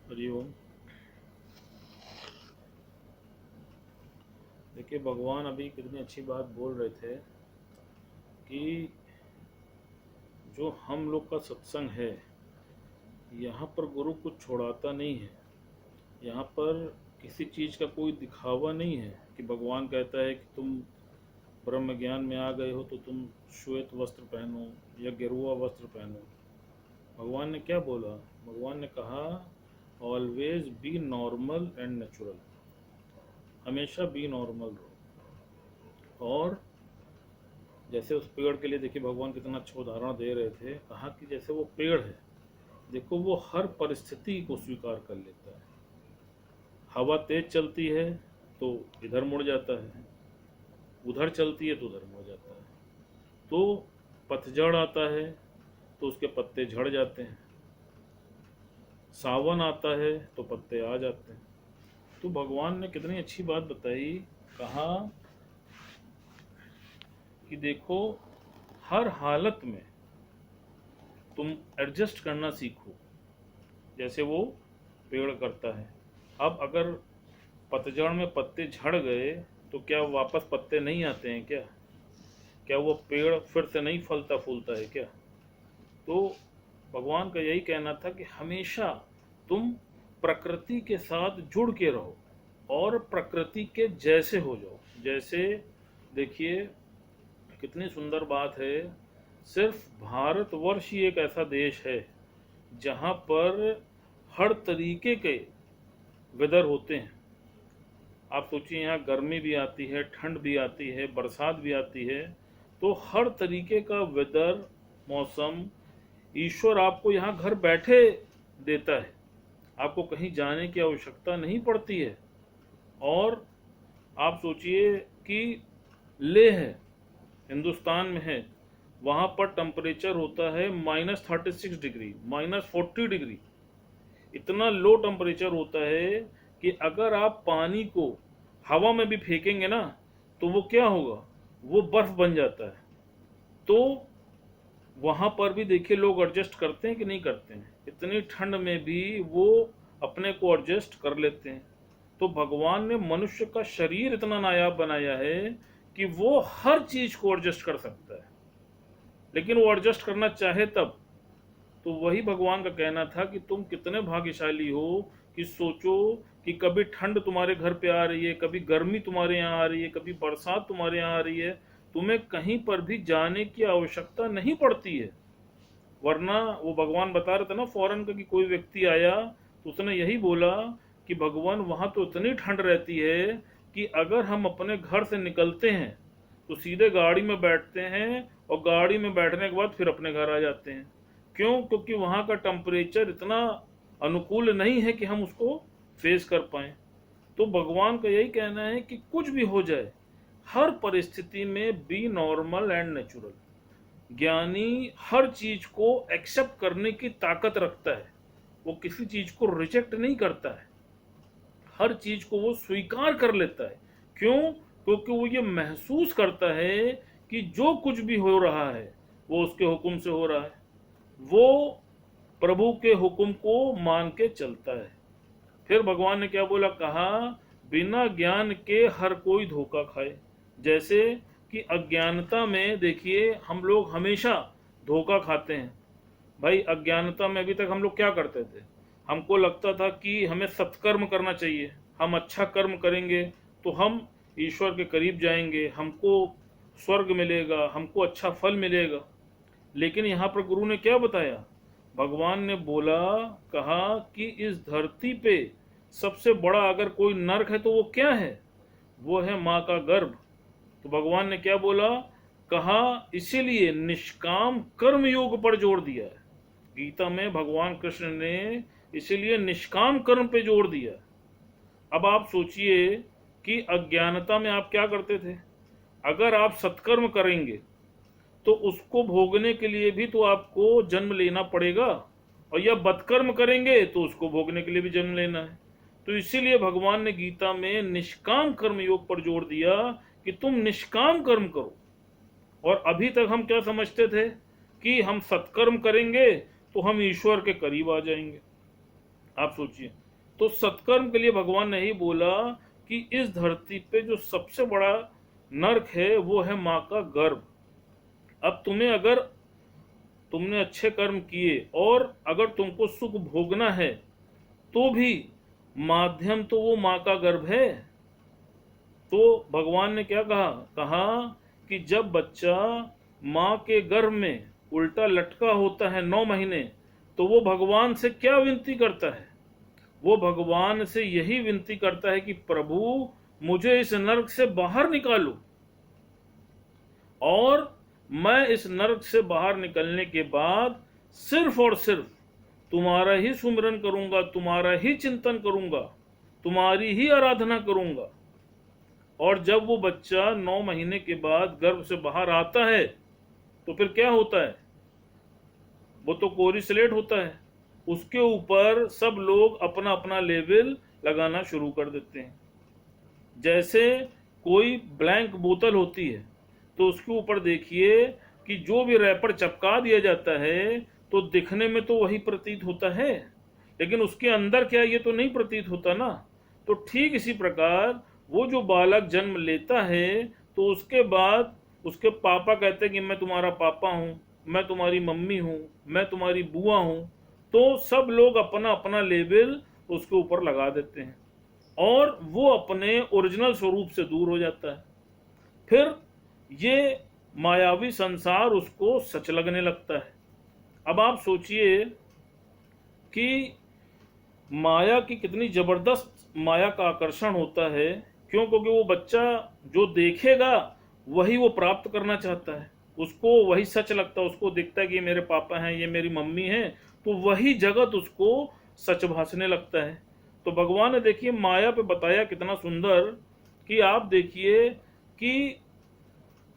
हरिओम। देखिए, भगवान अभी कितनी अच्छी बात बोल रहे थे कि जो हम लोग का सत्संग है, यहाँ पर गुरु कुछ छोड़ाता नहीं है। यहाँ पर किसी चीज़ का कोई दिखावा नहीं है कि भगवान कहता है कि तुम ब्रह्म ज्ञान में आ गए हो तो तुम श्वेत वस्त्र पहनो या गेरुआ वस्त्र पहनो। भगवान ने क्या बोला? भगवान ने कहा, always be normal and natural. हमेशा बी नॉर्मल रहो। और जैसे उस पेड़ के लिए देखिए भगवान कितना अच्छा उदाहरण दे रहे थे। कहा कि जैसे वो पेड़ है, देखो वो हर परिस्थिति को स्वीकार कर लेता है। हवा तेज चलती है तो इधर मुड़ जाता है, उधर चलती है तो उधर मुड़ जाता है। तो पतझड़ आता है तो उसके पत्ते झड़ जाते हैं, सावन आता है तो पत्ते आ जाते हैं। तो भगवान ने कितनी अच्छी बात बताई। कहा कि देखो, हर हालत में तुम एडजस्ट करना सीखो, जैसे वो पेड़ करता है। अब अगर पतझड़ में पत्ते झड़ गए तो क्या वापस पत्ते नहीं आते हैं क्या? क्या वो पेड़ फिर से नहीं फलता फूलता है क्या? तो भगवान का यही कहना था कि हमेशा तुम प्रकृति के साथ जुड़ के रहो और प्रकृति के जैसे हो जाओ। जैसे देखिए कितनी सुंदर बात है। सिर्फ भारतवर्ष ही एक ऐसा देश है जहाँ पर हर तरीके के वेदर होते हैं। आप सोचिए, यहाँ गर्मी भी आती है, ठंड भी आती है, बरसात भी आती है। तो हर तरीके का वेदर, मौसम ईश्वर आपको यहाँ घर बैठे देता है। आपको कहीं जाने की आवश्यकता नहीं पड़ती है। और आप सोचिए कि लेह है, हिंदुस्तान में है, वहाँ पर टेम्परेचर होता है -36 डिग्री, -40 डिग्री। इतना लो टेम्परेचर होता है कि अगर आप पानी को हवा में भी फेंकेंगे ना तो वो क्या होगा, वो बर्फ बन जाता है। तो वहाँ पर भी देखिए लोग एडजस्ट करते हैं कि नहीं करते हैं। इतनी ठंड में भी वो अपने को एडजस्ट कर लेते हैं। तो भगवान ने मनुष्य का शरीर इतना नायाब बनाया है कि वो हर चीज को एडजस्ट कर सकता है, लेकिन वो एडजस्ट करना चाहे तब। तो वही भगवान का कहना था कि तुम कितने भाग्यशाली हो कि सोचो कि कभी ठंड तुम्हारे घर पे आ रही है, कभी गर्मी तुम्हारे यहाँ आ रही है, कभी बरसात तुम्हारे यहाँ आ रही है। तुम्हें कहीं पर भी जाने की आवश्यकता नहीं पड़ती है। वरना वो भगवान बता रहे थे ना फॉरेन का, कि कोई व्यक्ति आया तो उसने यही बोला कि भगवान वहाँ तो इतनी ठंड रहती है कि अगर हम अपने घर से निकलते हैं तो सीधे गाड़ी में बैठते हैं और गाड़ी में बैठने के बाद फिर अपने घर आ जाते हैं। क्यों? क्योंकि वहाँ का टेम्परेचर इतना अनुकूल नहीं है कि हम उसको फेस कर पाए। तो भगवान का यही कहना है कि कुछ भी हो जाए, हर परिस्थिति में बी नॉर्मल एंड नेचुरल। ज्ञानी हर चीज को एक्सेप्ट करने की ताकत रखता है। वो किसी चीज को रिजेक्ट नहीं करता है, हर चीज को वो स्वीकार कर लेता है। क्यों? क्योंकि वो ये महसूस करता है कि जो कुछ भी हो रहा है वो उसके हुक्म से हो रहा है। वो प्रभु के हुक्म को मान के चलता है। फिर भगवान ने क्या बोला? कहा, बिना ज्ञान के हर कोई धोखा खाए। जैसे कि अज्ञानता में देखिए हम लोग हमेशा धोखा खाते हैं। भाई अज्ञानता में अभी तक हम लोग क्या करते थे? हमको लगता था कि हमें सत्कर्म करना चाहिए, हम अच्छा कर्म करेंगे तो हम ईश्वर के करीब जाएंगे, हमको स्वर्ग मिलेगा, हमको अच्छा फल मिलेगा। लेकिन यहाँ पर गुरु ने क्या बताया? भगवान ने बोला, कहा कि इस धरती पे सबसे बड़ा अगर कोई नरक है तो वो क्या है? वो है माँ का गर्भ। तो भगवान ने क्या बोला? कहा, इसीलिए निष्काम कर्म योग पर जोर दिया है। गीता में भगवान कृष्ण ने इसीलिए निष्काम कर्म पे जोर दिया। अब आप सोचिए कि अज्ञानता में आप क्या करते थे? अगर आप सत्कर्म करेंगे तो उसको भोगने के लिए भी तो आपको जन्म लेना पड़ेगा, और या बदकर्म करेंगे तो उसको भोगने के लिए भी जन्म लेना है। तो इसीलिए भगवान ने गीता में निष्काम कर्म योग पर जोर दिया कि तुम निष्काम कर्म करो। और अभी तक हम क्या समझते थे कि हम सत्कर्म करेंगे तो हम ईश्वर के करीब आ जाएंगे। आप सोचिए, तो सत्कर्म के लिए भगवान ने ही बोला कि इस धरती पे जो सबसे बड़ा नरक है वो है माँ का गर्भ। अब तुम्हें, अगर तुमने अच्छे कर्म किए और अगर तुमको सुख भोगना है तो भी माध्यम तो वो माँ का गर्भ है। तो भगवान ने क्या कहा, कहा कि जब बच्चा माँ के गर्भ में उल्टा लटका होता है 9 महीने, तो वो भगवान से क्या विनती करता है, वो भगवान से यही विनती करता है कि प्रभु मुझे इस नरक से बाहर निकालो, और मैं इस नरक से बाहर निकलने के बाद सिर्फ और सिर्फ तुम्हारा ही सुमिरन करूंगा, तुम्हारा ही चिंतन करूंगा, तुम्हारी ही आराधना करूंगा। और जब वो बच्चा 9 महीने के बाद गर्भ से बाहर आता है तो फिर क्या होता है, वो तो कोरी स्लेट होता है, उसके ऊपर सब लोग अपना अपना लेबल लगाना शुरू कर देते हैं। जैसे कोई ब्लैंक बोतल होती है तो उसके ऊपर देखिए कि जो भी रैपर चिपका दिया जाता है तो दिखने में तो वही प्रतीत होता है, लेकिन उसके अंदर क्या ये तो नहीं प्रतीत होता ना। तो ठीक इसी प्रकार वो जो बालक जन्म लेता है तो उसके बाद उसके पापा कहते हैं कि मैं तुम्हारा पापा हूँ, मैं तुम्हारी मम्मी हूँ, मैं तुम्हारी बुआ हूँ, तो सब लोग अपना अपना लेबल उसके ऊपर लगा देते हैं और वो अपने ओरिजिनल स्वरूप से दूर हो जाता है। फिर ये मायावी संसार उसको सच लगने लगता है। अब आप सोचिए कि माया की कितनी जबरदस्त माया का आकर्षण होता है। क्यों? क्योंकि वो बच्चा जो देखेगा वही वो प्राप्त करना चाहता है, उसको वही सच लगता है, उसको दिखता है कि ये मेरे पापा हैं, ये मेरी मम्मी हैं, तो वही जगत उसको सच भासने लगता है। तो भगवान ने देखिए माया पे बताया कितना सुंदर कि आप देखिए कि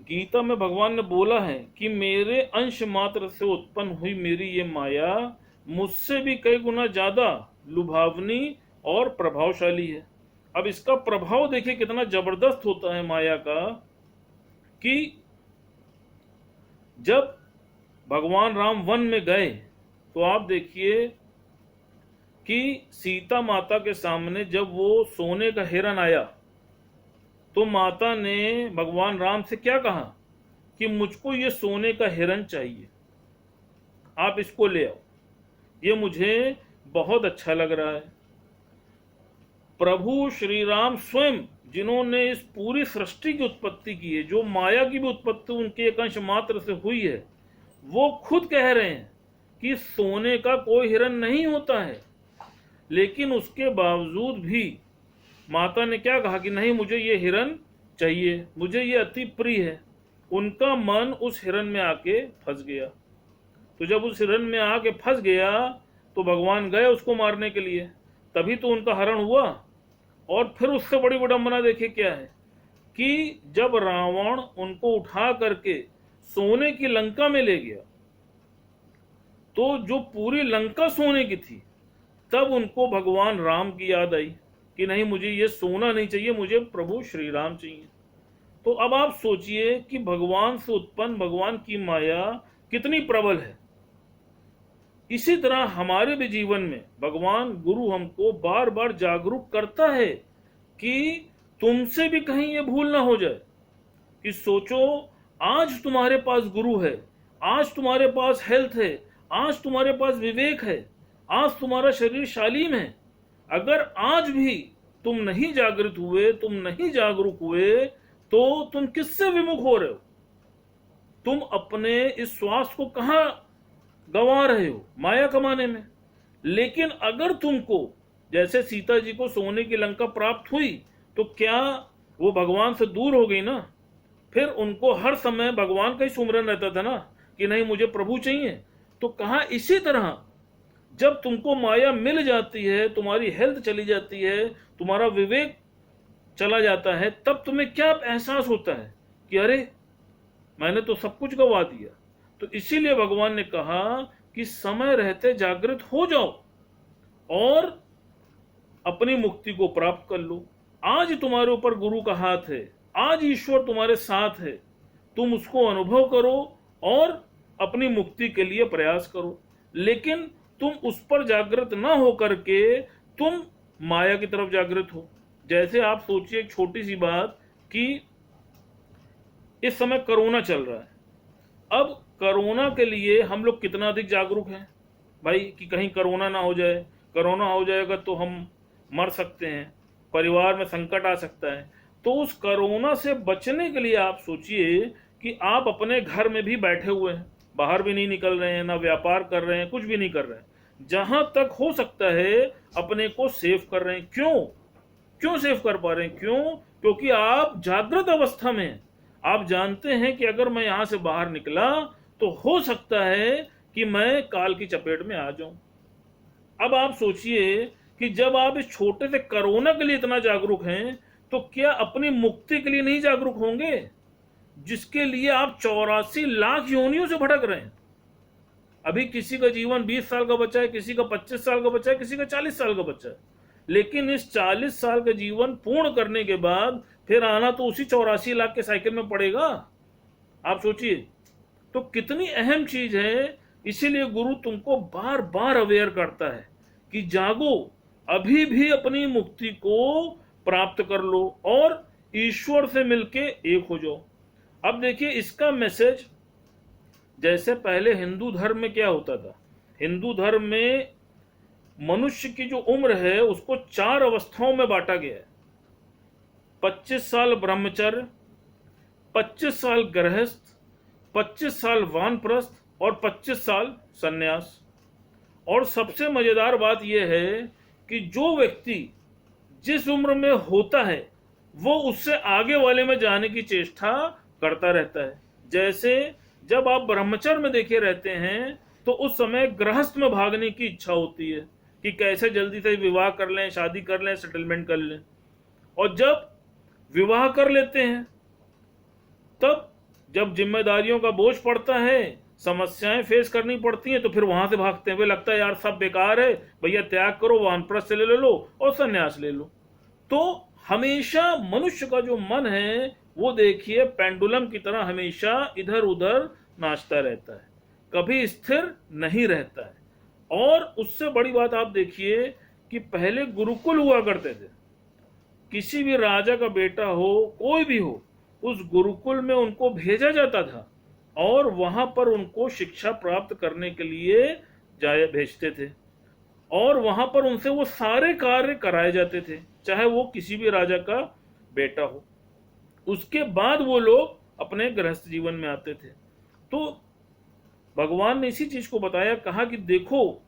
गीता में भगवान ने बोला है कि मेरे अंश मात्र से उत्पन्न हुई मेरी ये माया मुझसे भी कई गुना ज्यादा लुभावनी और प्रभावशाली है। अब इसका प्रभाव देखिए कितना जबरदस्त होता है माया का, कि जब भगवान राम वन में गए तो आप देखिए कि सीता माता के सामने जब वो सोने का हिरन आया तो माता ने भगवान राम से क्या कहा कि मुझको ये सोने का हिरन चाहिए, आप इसको ले आओ, ये मुझे बहुत अच्छा लग रहा है। प्रभु श्री राम स्वयं जिन्होंने इस पूरी सृष्टि की उत्पत्ति की है, जो माया की भी उत्पत्ति उनके एक अंश मात्र से हुई है, वो खुद कह रहे हैं कि सोने का कोई हिरन नहीं होता है। लेकिन उसके बावजूद भी माता ने क्या कहा कि नहीं, मुझे ये हिरन चाहिए, मुझे ये अति प्रिय है। उनका मन उस हिरन में आके फंस गया। तो जब उस हिरन में आके फंस गया तो भगवान गए उसको मारने के लिए, तभी तो उनका हरण हुआ। और फिर उससे बड़ी विडंबना देखिए क्या है कि जब रावण उनको उठा करके सोने की लंका में ले गया तो जो पूरी लंका सोने की थी, तब उनको भगवान राम की याद आई कि नहीं, मुझे ये सोना नहीं चाहिए, मुझे प्रभु श्री राम चाहिए। तो अब आप सोचिए कि भगवान से उत्पन्न भगवान की माया कितनी प्रबल है। इसी तरह हमारे भी जीवन में भगवान गुरु हमको बार बार जागरूक करता है कि तुमसे भी कहीं ये भूल ना हो जाए कि सोचो, आज तुम्हारे पास गुरु है, आज तुम्हारे पास हेल्थ है, आज तुम्हारे पास विवेक है, आज तुम्हारा शरीर शालीन है। अगर आज भी तुम नहीं जागृत हुए, तुम नहीं जागरूक हुए, तो तुम किससे विमुख हो रहे हो? तुम अपने इस स्वास्थ्य को कहां गंवा रहे हो? माया कमाने में। लेकिन अगर तुमको जैसे सीता जी को सोने की लंका प्राप्त हुई तो क्या वो भगवान से दूर हो गई ना? फिर उनको हर समय भगवान का ही सुमिरन रहता था ना कि नहीं, मुझे प्रभु चाहिए। तो कहा इसी तरह जब तुमको माया मिल जाती है, तुम्हारी हेल्थ चली जाती है, तुम्हारा विवेक चला जाता है, तब तुम्हें क्या एहसास होता है कि अरे मैंने तो सब कुछ गवा दिया। तो इसीलिए भगवान ने कहा कि समय रहते जागृत हो जाओ और अपनी मुक्ति को प्राप्त कर लो। आज तुम्हारे ऊपर गुरु का हाथ है, आज ईश्वर तुम्हारे साथ है, तुम उसको अनुभव करो और अपनी मुक्ति के लिए प्रयास करो। लेकिन तुम उस पर जागृत ना हो करके तुम माया की तरफ जागृत हो। जैसे आप सोचिए एक छोटी सी बात कि इस समय कोरोना चल रहा है। अब कोरोना के लिए हम लोग कितना अधिक जागरूक हैं भाई, कि कहीं कोरोना ना हो जाए, कोरोना हो जाएगा तो हम मर सकते हैं, परिवार में संकट आ सकता है। तो उस कोरोना से बचने के लिए आप सोचिए कि आप अपने घर में भी बैठे हुए हैं, बाहर भी नहीं निकल रहे हैं, ना व्यापार कर रहे हैं, कुछ भी नहीं कर रहे हैं। जहां तक हो सकता है अपने को सेफ कर रहे हैं। क्यों क्यों सेव कर पा रहे हैं? क्यों? क्योंकि आप जागृत अवस्था में हैं। आप जानते हैं कि अगर मैं यहां से बाहर निकला तो हो सकता है कि मैं काल की चपेट में आ जाऊं। अब आप सोचिए कि जब आप इस छोटे से कोरोना के लिए इतना जागरूक हैं, तो क्या अपनी मुक्ति के लिए नहीं जागरूक होंगे, जिसके लिए आप 84 लाख योनियों से भटक रहे हैं? अभी किसी का जीवन 20 साल का बच्चा है, किसी का 25 साल का बच्चा है, किसी का 40 साल का बच्चा है, लेकिन इस 40 साल का जीवन पूर्ण करने के बाद फिर आना तो उसी 84 लाख के साइकिल में पड़ेगा। आप सोचिए तो कितनी अहम चीज है। इसीलिए गुरु तुमको बार बार अवेयर करता है कि जागो, अभी भी अपनी मुक्ति को प्राप्त कर लो और ईश्वर से मिलके एक हो जाओ। अब देखिए इसका मैसेज, जैसे पहले हिंदू धर्म में क्या होता था, हिंदू धर्म में मनुष्य की जो उम्र है उसको 4 अवस्थाओं में बांटा गया है। 25 साल ब्रह्मचर्य, 25 साल गृहस्थ, 25 साल वानप्रस्थ और 25 साल सन्यास। और सबसे मजेदार बात यह है कि जो व्यक्ति जिस उम्र में होता है वो उससे आगे वाले में जाने की चेष्टा करता रहता है। जैसे जब आप ब्रह्मचर्य में देखे रहते हैं तो उस समय गृहस्थ में भागने की इच्छा होती है कि कैसे जल्दी से विवाह कर लें, शादी कर लें, सेटलमेंट कर लें। और जब विवाह कर लेते हैं तब जब जिम्मेदारियों का बोझ पड़ता है, समस्याएं फेस करनी पड़ती हैं, तो फिर वहां से भागते हैं। वे लगता है यार सब बेकार है, भैया त्याग करो, वानप्रस्थ से ले लो और सन्यास ले लो। तो हमेशा मनुष्य का जो मन है वो देखिए पेंडुलम की तरह हमेशा इधर उधर नाचता रहता है, कभी स्थिर नहीं रहता है। और उससे बड़ी बात आप देखिए कि पहले गुरुकुल हुआ करते थे। किसी भी राजा का बेटा हो, कोई भी हो, उस गुरुकुल में उनको भेजा जाता था और वहां पर उनको शिक्षा प्राप्त करने के लिए जाए भेजते थे और वहां पर उनसे वो सारे कार्य कराए जाते थे, चाहे वो किसी भी राजा का बेटा हो। उसके बाद वो लोग अपने गृहस्थ जीवन में आते थे। तो भगवान ने इसी चीज को बताया, कहा कि देखो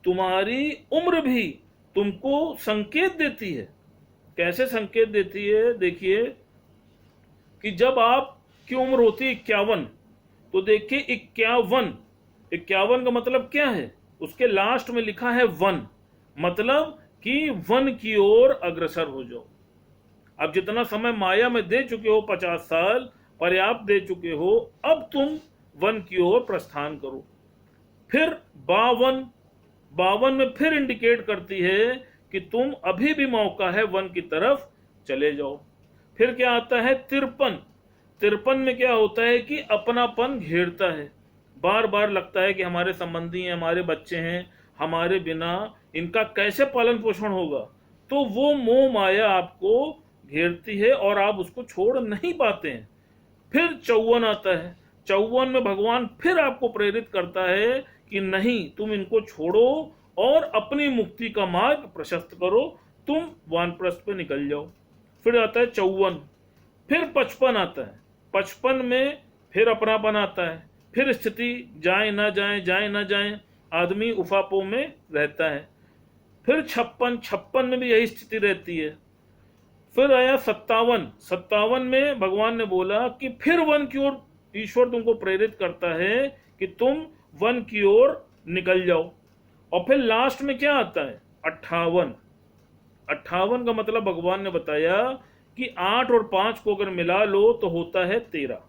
तुम्हारी उम्र भी तुमको संकेत देती है। कैसे संकेत देती है? देखिए कि जब आपकी उम्र होती है 51, तो देखिए 51 का मतलब क्या है? उसके लास्ट में लिखा है 1, मतलब कि 1 की ओर अग्रसर हो जाओ। अब जितना समय माया में दे चुके हो, 50 साल पर्याप्त दे चुके हो, अब तुम 1 की ओर प्रस्थान करो। फिर 52 में फिर इंडिकेट करती है कि तुम अभी भी मौका है 1 की तरफ चले जाओ। फिर क्या आता है? 53 में क्या होता है कि अपनापन घेरता है। बार बार लगता है कि हमारे संबंधी हैं, हमारे बच्चे हैं, हमारे बिना इनका कैसे पालन पोषण होगा। तो वो मोह माया आपको घेरती है और आप उसको छोड़ नहीं पाते हैं। फिर 54 आता है। 54 में भगवान फिर आपको प्रेरित करता है कि नहीं, तुम इनको छोड़ो और अपनी मुक्ति का मार्ग प्रशस्त करो, तुम वानप्रस्थ पे निकल जाओ। फिर आता है 54। फिर 55 आता है। 55 में फिर अपनापन आता है, फिर स्थिति जाए ना जाए आदमी उफापो में रहता है। फिर 56 में भी यही स्थिति रहती है। फिर आया 57 में भगवान ने बोला कि फिर 1 की ओर ईश्वर तुमको प्रेरित करता है कि तुम 1 की ओर निकल जाओ। और फिर लास्ट में क्या आता है? 58 का मतलब भगवान ने बताया कि 8 और 5 को अगर मिला लो तो होता है 13।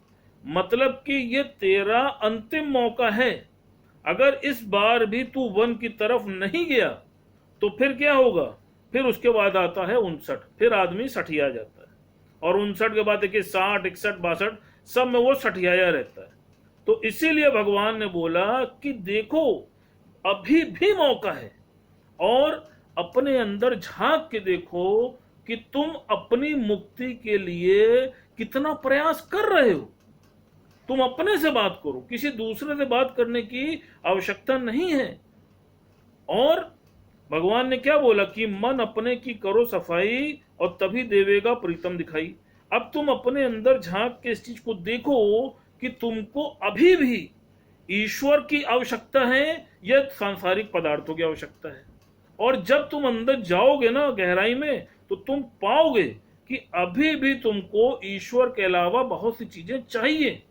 मतलब कि ये 13 अंतिम मौका है। अगर इस बार भी तू 1 की तरफ नहीं गया तो फिर क्या होगा? फिर उसके बाद आता है 59। फिर आदमी सठिया जाता है और 59 के बाद देखिए 60, 61, 62 सब में वो सठियाया रहता है। तो इसीलिए भगवान ने बोला कि देखो अभी भी मौका है। और अपने अंदर झांक के देखो कि तुम अपनी मुक्ति के लिए कितना प्रयास कर रहे हो। तुम अपने से बात करो, किसी दूसरे से बात करने की आवश्यकता नहीं है। और भगवान ने क्या बोला कि मन अपने की करो सफाई और तभी देवेगा प्रीतम दिखाई। अब तुम अपने अंदर झांक के इस चीज को देखो कि तुमको अभी भी ईश्वर की आवश्यकता है या सांसारिक पदार्थों की आवश्यकता है। और जब तुम अंदर जाओगे ना गहराई में, तो तुम पाओगे कि अभी भी तुमको ईश्वर के अलावा बहुत सी चीजें चाहिए।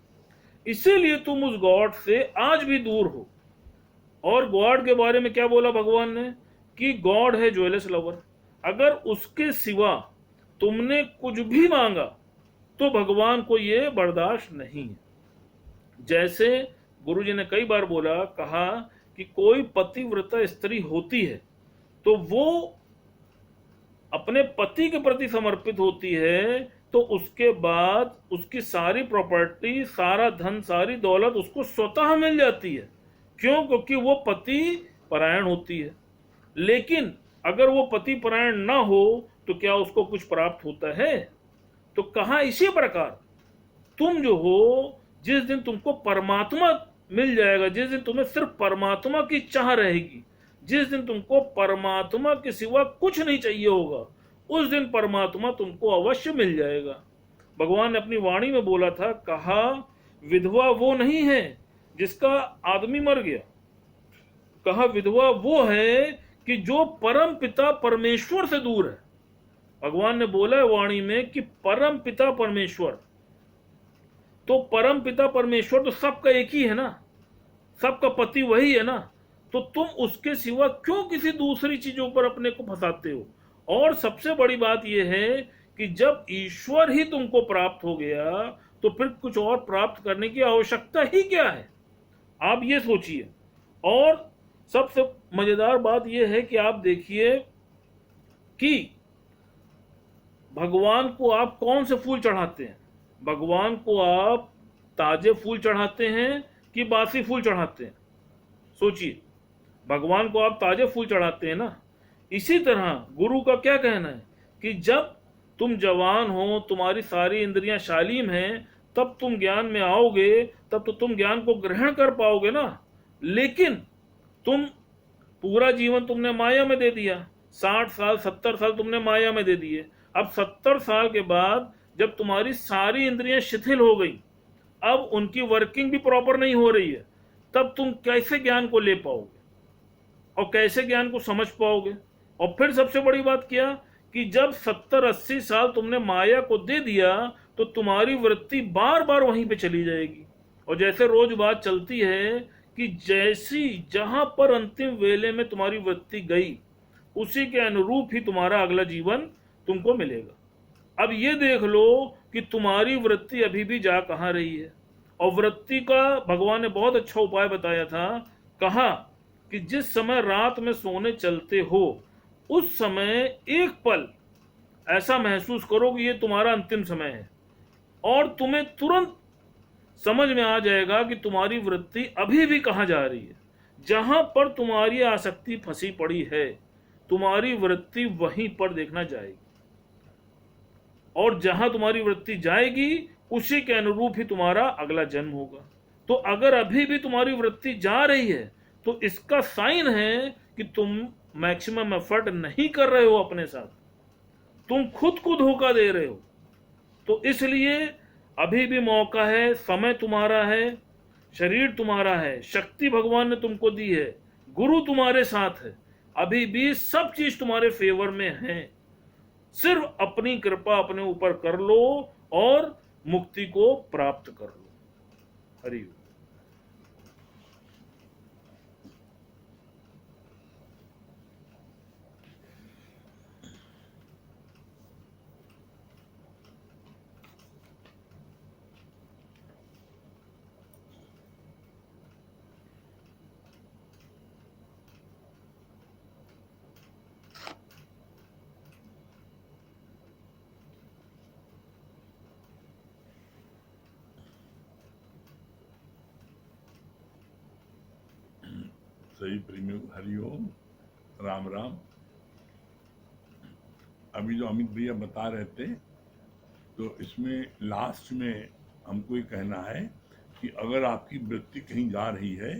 इसीलिए तुम उस गॉड से आज भी दूर हो। और गॉड के बारे में क्या बोला भगवान ने कि गॉड है ज्वेलर्स लवर। अगर उसके सिवा तुमने कुछ भी मांगा तो भगवान को यह बर्दाश्त नहीं है। जैसे गुरुजी ने कई बार बोला, कहा कि कोई पतिव्रता स्त्री होती है तो वो अपने पति के प्रति समर्पित होती है, तो उसके बाद उसकी सारी प्रॉपर्टी, सारा धन, सारी दौलत उसको स्वतः मिल जाती है। क्यों? क्योंकि वो पति परायण होती है। लेकिन अगर वो पति परायण ना हो तो क्या उसको कुछ प्राप्त होता है? तो कहा इसी प्रकार तुम जो हो, जिस दिन तुमको परमात्मा मिल जाएगा, जिस दिन तुम्हें सिर्फ परमात्मा की चाह रहेगी, जिस दिन तुमको परमात्मा के सिवा कुछ नहीं चाहिए होगा, उस दिन परमात्मा तुमको अवश्य मिल जाएगा। भगवान ने अपनी वाणी में बोला था, कहा विधवा वो नहीं है जिसका आदमी मर गया, कहा विधवा वो है कि जो परम पिता परमेश्वर से दूर है। भगवान ने बोला है वाणी में कि परम पिता परमेश्वर, तो परम पिता परमेश्वर तो सबका एक ही है ना, सबका पति वही है ना। तो तुम उसके सिवा क्यों किसी दूसरी चीजों पर अपने को फंसाते हो? और सबसे बड़ी बात यह है कि जब ईश्वर ही तुमको प्राप्त हो गया तो फिर कुछ और प्राप्त करने की आवश्यकता ही क्या है? आप ये सोचिए। और सबसे मजेदार बात यह है कि आप देखिए कि भगवान को आप कौन से फूल चढ़ाते हैं? भगवान को आप ताजे फूल चढ़ाते हैं कि बासी फूल चढ़ाते हैं? सोचिए। भगवान को आप ताजे फूल चढ़ाते हैं ना। इसी तरह गुरु का क्या कहना है कि जब तुम जवान हो, तुम्हारी सारी इंद्रियां शालीन हैं, तब तुम ज्ञान में आओगे, तब तो तुम ज्ञान को ग्रहण कर पाओगे ना। लेकिन तुम पूरा जीवन तुमने माया में दे दिया, 60 साल 70 साल तुमने माया में दे दिए। अब 70 साल के बाद जब तुम्हारी सारी इंद्रियां शिथिल हो गई, अब उनकी वर्किंग भी प्रॉपर नहीं हो रही है, तब तुम कैसे ज्ञान को ले पाओगे और कैसे ज्ञान को समझ पाओगे? और फिर सबसे बड़ी बात क्या कि जब 70-80 साल तुमने माया को दे दिया तो तुम्हारी वृत्ति बार बार वहीं पे चली जाएगी। और जैसे रोज बात चलती है कि जैसी जहां पर अंतिम वेले में तुम्हारी वृत्ति गई, उसी के अनुरूप ही तुम्हारा अगला जीवन तुमको मिलेगा। अब ये देख लो कि तुम्हारी वृत्ति अभी भी जा कहां रही है। और वृत्ति का भगवान ने बहुत अच्छा उपाय बताया था। कहा कि जिस समय रात में सोने चलते हो, उस समय एक पल ऐसा महसूस करो कि ये तुम्हारा अंतिम समय है, और तुम्हें तुरंत समझ में आ जाएगा कि तुम्हारी वृत्ति अभी भी कहां जा रही है। जहां पर तुम्हारी आसक्ति फंसी पड़ी है, तुम्हारी वृत्ति वहीं पर देखना जाएगी। और जहां तुम्हारी वृत्ति जाएगी, उसी के अनुरूप ही तुम्हारा अगला जन्म होगा। तो अगर अभी भी तुम्हारी वृत्ति जा रही है, तो इसका साइन है कि तुम मैक्सिमम एफर्ट नहीं कर रहे हो अपने साथ, तुम खुद को धोखा दे रहे हो। तो इसलिए अभी भी मौका है, समय तुम्हारा है, शरीर तुम्हारा है, शक्ति भगवान ने तुमको दी है, गुरु तुम्हारे साथ है, अभी भी सब चीज तुम्हारे फेवर में है। सिर्फ अपनी कृपा अपने ऊपर कर लो और मुक्ति को प्राप्त कर लो। हरि ओम। सही प्रेमियों को हरिओम, राम राम। अभी जो अमित भैया बता रहे थे, तो इसमें लास्ट में हमको ये कहना है कि अगर आपकी वृत्ति कहीं जा रही है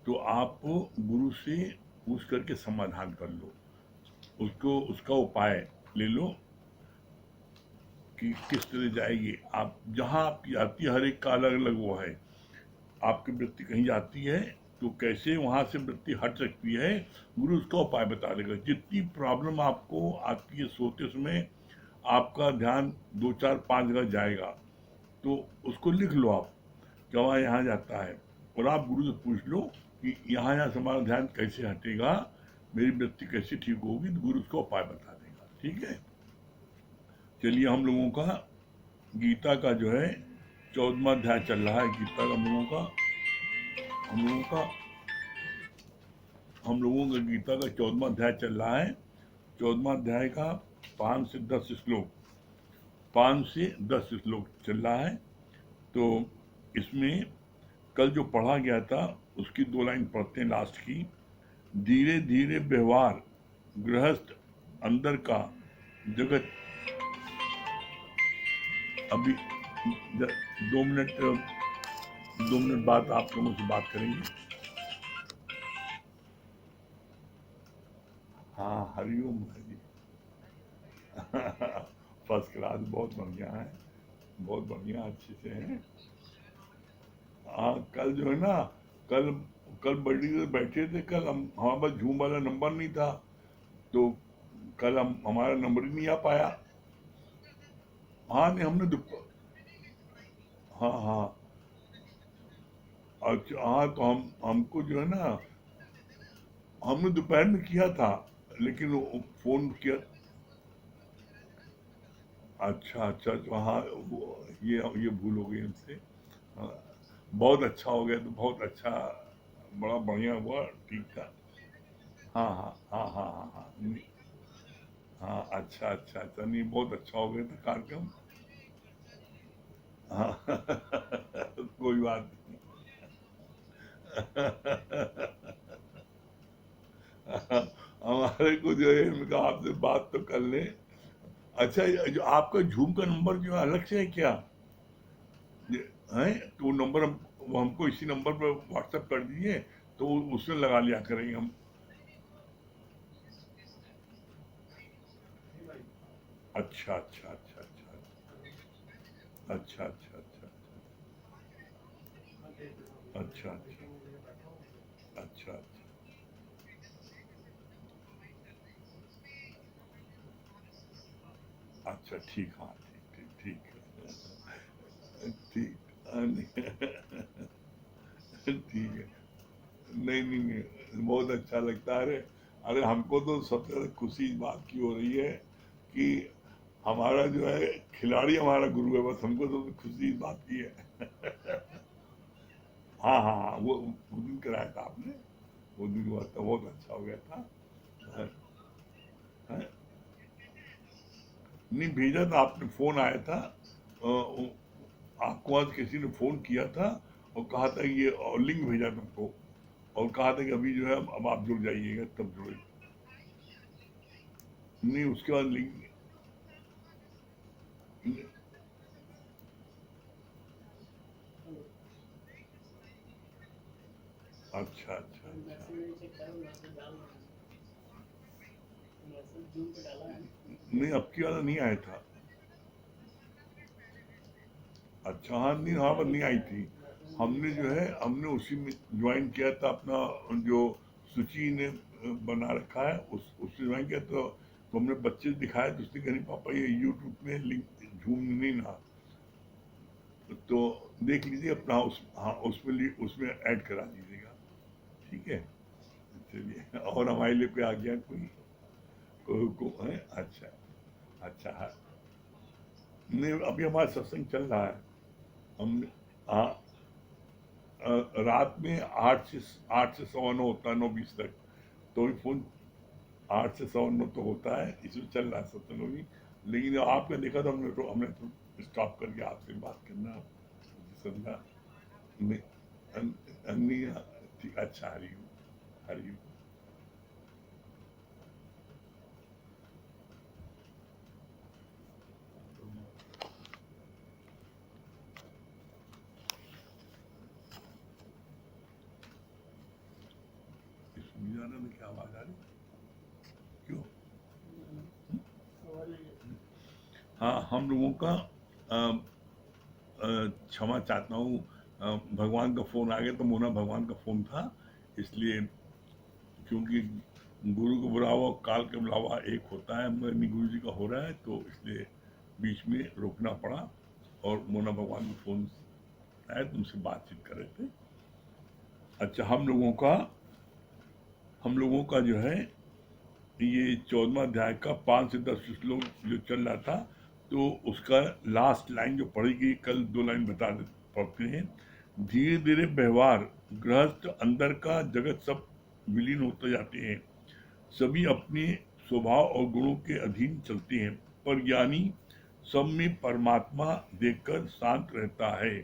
तो आप गुरु से पूछ करके समाधान कर लो, उसको उसका उपाय ले लो कि किस तरह जाएगी। आप जहाँ आपकी जाती है, हर एक का अलग अलग वो है। आपकी वृत्ति कहीं जाती है तो कैसे वहां से वृत्ति हट सकती है, गुरु उसका उपाय बता देगा। जितनी प्रॉब्लम आपको आती है सोते समय, आपका ध्यान 2 4 5 जगह जाएगा, तो उसको लिख लो आप कि वहाँ यहाँ जाता है, और आप गुरु से पूछ लो कि यहाँ यहाँ से हमारा ध्यान कैसे हटेगा, मेरी वृत्ति कैसे ठीक होगी, तो गुरु उसका उपाय बता देगा। ठीक है, चलिए हम लोगों का गीता का जो है 14वां अध्याय चल रहा है। गीता का हम लोगों का गीता का 14वां अध्याय चल रहा है। 14वां अध्याय का 5 से 10 श्लोक चल रहा है। तो इसमें कल जो पढ़ा गया था उसकी 2 लाइन पढ़ते हैं लास्ट की। धीरे धीरे व्यवहार गृहस्थ अंदर का जगत। अभी 2 मिनट बाद आप लोगों से बात करेंगे। हाँ, हरिओम हरि। फर्स्ट क्लास, बहुत बढ़िया है, बहुत बढ़िया, अच्छे से हैं। हाँ, कल जो है ना, कल कल बड़ी देर बैठे थे। कल हम हमारे पास जूम वाला नंबर नहीं था, तो कल हमारा नंबर ही नहीं आ पाया। हाँ नहीं, हमने हाँ हाँ, अच्छा हाँ, तो हमको जो है ना, हमने दोपहर में किया था, लेकिन वो फोन किया। अच्छा अच्छा, तो हाँ ये भूल हो गई हमसे। हाँ, बहुत अच्छा हो गया, तो बहुत अच्छा, बड़ा बढ़िया हुआ, ठीक था। हाँ हाँ हाँ हाँ हाँ हाँ हाँ, अच्छा अच्छा अच्छा, नहीं बहुत अच्छा हो गया था कार्यक्रम। हाँ कोई बात नहीं। हमारे को जो है, इनका आपसे बात तो कर ले। अच्छा, ये जो आपका झूम का नंबर जो है अलग से है क्या? है तो वो नंबर वो हमको इसी नंबर पर व्हाट्सएप कर दीजिए, तो उसमें लगा लिया करेंगे हम। अच्छा अच्छा अच्छा अच्छा अच्छा अच्छा अच्छा अच्छा अच्छा अच्छा अच्छा अच्छा, ठीक, हाँ ठीक ठीक ठीक ठीक, हाँ, नहीं, ठीक है। नहीं नहीं नहीं, बहुत अच्छा लगता है। अरे अरे, हमको तो सबसे ज्यादा खुशी इस बात की हो रही है कि हमारा जो है खिलाड़ी हमारा गुरु है, बस हमको तो खुशी इस बात की है। हाँ हाँ हाँ, वो दिन कराया था आपने, वो दिन हुआ था, बहुत अच्छा हो गया था। हाँ, हाँ, नहीं भेजा था आपने, फोन आया था। आपको आज किसी ने फोन किया था और कहा था कि ये, और लिंक भेजा तुमको, और कहा था कि अभी जो है अब आप जुड़ जाइएगा, तब जुड़े। नहीं, उसके बाद लिंक। अच्छा अच्छा अच्छा, नहीं अब की वाला नहीं आया था। अच्छा हाँ, नहीं हाँ, पर नहीं आई थी। हमने जो है, हमने उसी में ज्वाइन किया था अपना, जो सूची ने बना रखा है, उससे ज्वाइन किया। तो हमने बच्चे से दिखाया, तो उसने कहा पापा ये यूट्यूब में लिंक झूम नहीं ना, तो देख लीजिए अपना, उस हाँ उसमें ऐड करा दीजिएगा। ठीक है, चलिए, और हमारे लिए कोई आ गया, कोई हुक्म है? अच्छा अच्छा, हाँ, नहीं अभी हमारा सत्संग चल रहा है। हम, हाँ, रात में 8 से 8 से 9 होता है, 9:20 तक। तो भी फोन 8 से 9 तो होता है, इसमें चल रहा है सत्संग अभी। लेकिन आपने देखा तो हमने तो स्टॉप करके आपसे बात करना समझा। नहीं, ठीक, अच्छा, हरी हरि जाने में क्या आवाज आ रही क्यों? हाँ, हम लोगों का क्षमा चाहता हूँ, भगवान का फोन आ गया तो मोना भगवान का फोन था, इसलिए क्योंकि गुरु को बुलावा काल के बुलावा एक होता है, मनी गुरु जी का हो रहा है तो इसलिए बीच में रोकना पड़ा और मोना भगवान का फोन आया तो उनसे बातचीत कर रहे थे। अच्छा, हम लोगों का जो है ये 14वां अध्याय का 5 से 10 श्लोक जो चल रहा था, तो उसका लास्ट लाइन जो पढ़ी गई कल 2 लाइन पढ़ते हैं। धीरे धीरे व्यवहार गृहस्थ अंदर का जगत सब विलीन होते जाते हैं, सभी अपने स्वभाव और गुणों के अधीन चलते हैं, पर ज्ञानी सब में परमात्मा देखकर शांत रहता है।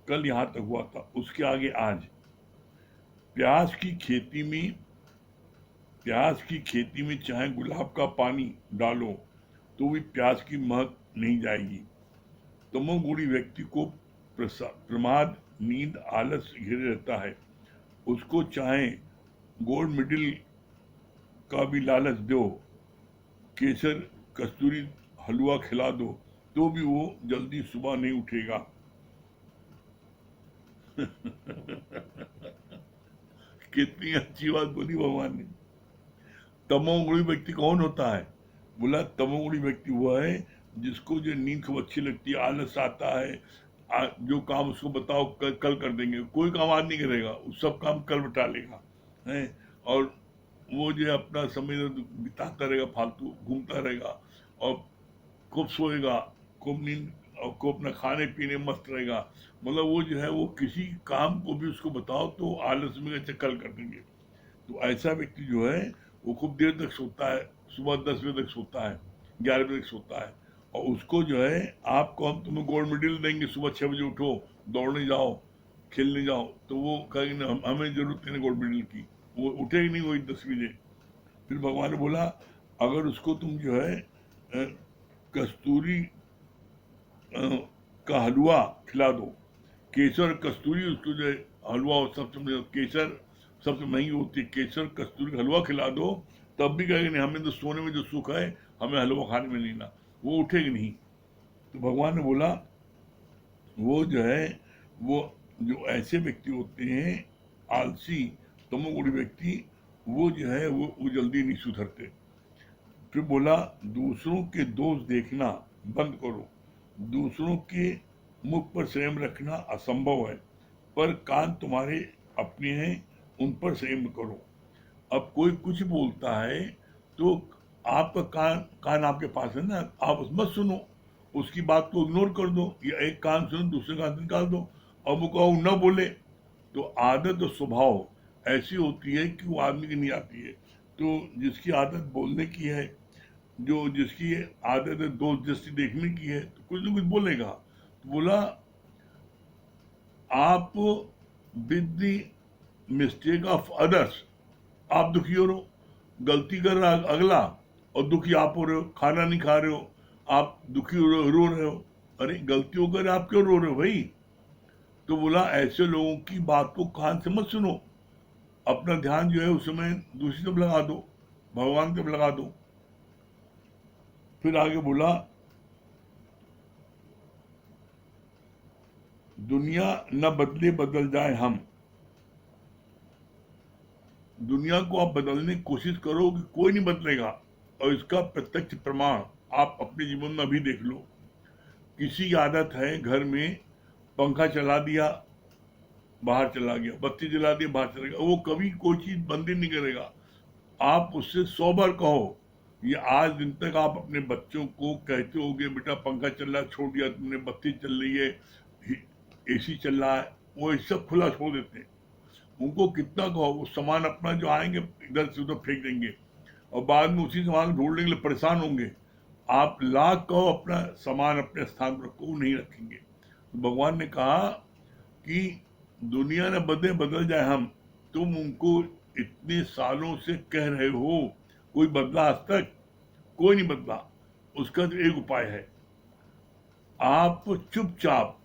कल यहाँ तक हुआ था, उसके आगे आज प्याज की खेती में चाहे गुलाब का पानी डालो तो भी प्याज की महक नहीं जाएगी। तमोगुणी व्यक्ति को प्रमाद, नींद, आलस घेरे रहता है, उसको चाहे गोल्ड मेडल का भी लालच दो, केसर कस्तूरी हलवा खिला दो तो भी वो जल्दी सुबह नहीं उठेगा। कितनी अच्छी बात बोली भगवान ने। तमोगुणी व्यक्ति कौन होता है? बोला तमोगुणी व्यक्ति वो है जिसको जो नींद खूब अच्छी लगती है, आलस आता है, जो काम उसको बताओ कल कर देंगे, कोई काम आज नहीं करेगा, सब काम कल बता लेगा है, और वो जो है अपना समय बिताता रहेगा, फालतू घूमता रहेगा और खूब सोएगा, खूब नींद और खूब अपना खाने पीने मस्त रहेगा। मतलब वो जो है वो किसी काम को भी उसको बताओ तो आलस में कल कर देंगे। तो ऐसा व्यक्ति जो है वो खूब देर तक सोता है, सुबह 10 बजे तक सोता है, 11 बजे तक सोता है, और उसको जो है आपको हम तुम्हें गोल्ड मेडल देंगे, सुबह 6 बजे उठो, दौड़ने जाओ, खेलने जाओ, तो वो कहेंगे हमें जरूरत नहीं गोल्ड मेडल की, वो उठेगी नहीं वही 10 बजे। फिर भगवान ने बोला अगर उसको तुम जो है कस्तूरी का हलवा खिला दो, केसर कस्तूरी उसको जो है हलवा सबसे केसर सबसे महंगी होती है, केसर कस्तूरी हलवा खिला दो तब भी कहेंगे नहीं, हमें तो सोने में जो सुख है हमें हलवा खाने में नहीं ना, वो उठेगी नहीं। तो भगवान ने बोला वो जो है वो जो ऐसे व्यक्ति होते हैं आलसी तमोगुणी व्यक्ति, वो जो है वो जल्दी नहीं सुधरते। फिर बोला दूसरों के दोष देखना बंद करो, दूसरों के मुख पर संयम रखना असंभव है, पर कान तुम्हारे अपने हैं उन पर संयम करो। अब कोई कुछ बोलता है तो आपका कान आपके पास है ना, आप मत सुनो, उसकी बात को इग्नोर कर दो, या एक कान सुनो दूसरे कान से निकाल दो, अब वो कहो न बोले। तो आदत और स्वभाव ऐसी होती है कि वो आदमी की नहीं आती है। तो जिसकी आदत बोलने की है, जो जिसकी आदत है दोस्त दृष्टि देखने की है, तो कुछ ना कुछ बोलेगा। तो बोला आप with the mistake of others, आप दुखी हो रहे हो, गलती कर रहा अगला और दुखी आप हो रहे हो, खाना नहीं खा रहे हो, आप दुखी हो रहे हो, रो रहे हो, अरे गलती होकर आप क्यों रो रहे हो भाई? तो बोला ऐसे लोगों की बात को कान से मत सुनो, अपना ध्यान जो है उस समय दूसरी तरफ लगा दो, भगवान की तरफ लगा दो। फिर आगे बोला दुनिया न बदले बदल जाए हम, दुनिया को आप बदलने की कोशिश करो कि कोई नहीं बदलेगा, और इसका प्रत्यक्ष प्रमाण आप अपने जीवन में अभी देख लो। किसी की आदत है घर में पंखा चला दिया बाहर चला गया, बत्ती जला दी बाहर चला गया, वो कभी कोई चीज बंद ही नहीं करेगा। आप उससे 100 बार कहो, ये आज दिन तक आप अपने बच्चों को कहते होगे बेटा पंखा चल रहा है छोड़ दिया तुमने, बत्ती चल रही है, एसी चल रहा है, वो सब खुला छोड़ देते हैं। उनको कितना कहो, वो सामान अपना जो आएंगे इधर से उधर फेंक देंगे और बाद में उसी सामान ढूंढने के लिए परेशान होंगे। आप लाख कहो अपना सामान अपने स्थान पर रखो, नहीं रखेंगे। तो भगवान ने कहा कि दुनिया न बदले बदल जाए हम, तुम उनको इतने सालों से कह रहे हो, कोई बदला आज तक? कोई नहीं बदला। उसका तो एक उपाय है, आप चुपचाप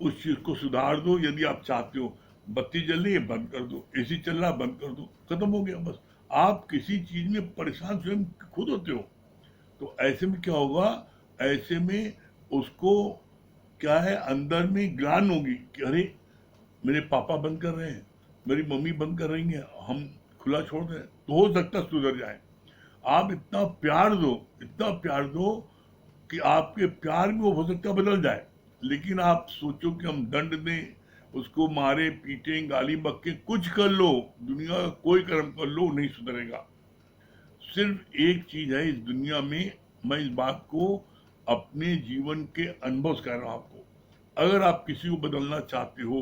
उस चीज को सुधार दो। यदि आप चाहते हो, बत्ती जल रही है बंद कर दो, एसी चल रहा है बंद कर दो, खत्म हो गया बस। आप किसी चीज में परेशान स्वयं खुद होते हो, तो ऐसे में क्या होगा, ऐसे में उसको क्या है, अंदर में ग्लान होगी कि अरे मेरे पापा बंद कर रहे हैं, मेरी मम्मी बंद कर रही है, हम खुला छोड़ दें तो हो सकता सुधर जाए। आप इतना प्यार दो, इतना प्यार दो कि आपके प्यार में वो हो सकता बदल जाए। लेकिन आप सोचो कि हम दंड दें, उसको मारे पीटे गाली बक्के कुछ कर लो, दुनिया का कोई कर्म कर लो, नहीं सुधरेगा। सिर्फ एक चीज है इस दुनिया में, मैं इस बात को अपने जीवन के अनुभव से कह रहा हूं आपको, अगर आप किसी को बदलना चाहते हो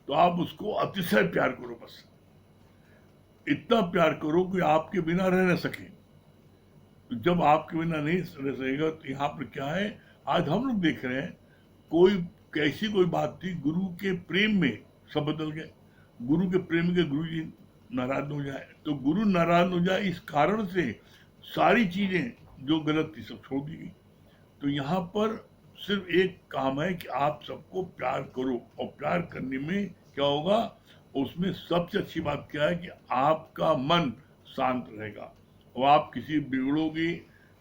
तो आप उसको अतिशय प्यार करो, बस इतना प्यार करो कि आपके बिना रह न सके। तो जब आपके बिना नहीं रह सकेगा तो यहाँ पर क्या है, आज हम लोग देख रहे हैं, कोई कैसी कोई बात थी, गुरु के प्रेम में सब बदल गए। गुरु के प्रेम के गुरु जी नाराज हो जाए, तो गुरु नाराज हो जाए, इस कारण से सारी चीजें जो गलत थी सब छोड़ दी गई। तो यहाँ पर सिर्फ एक काम है कि आप सबको प्यार करो, और प्यार करने में क्या होगा, उसमें सबसे अच्छी बात क्या है कि आपका मन शांत रहेगा, और आप किसी बिगड़ोगे,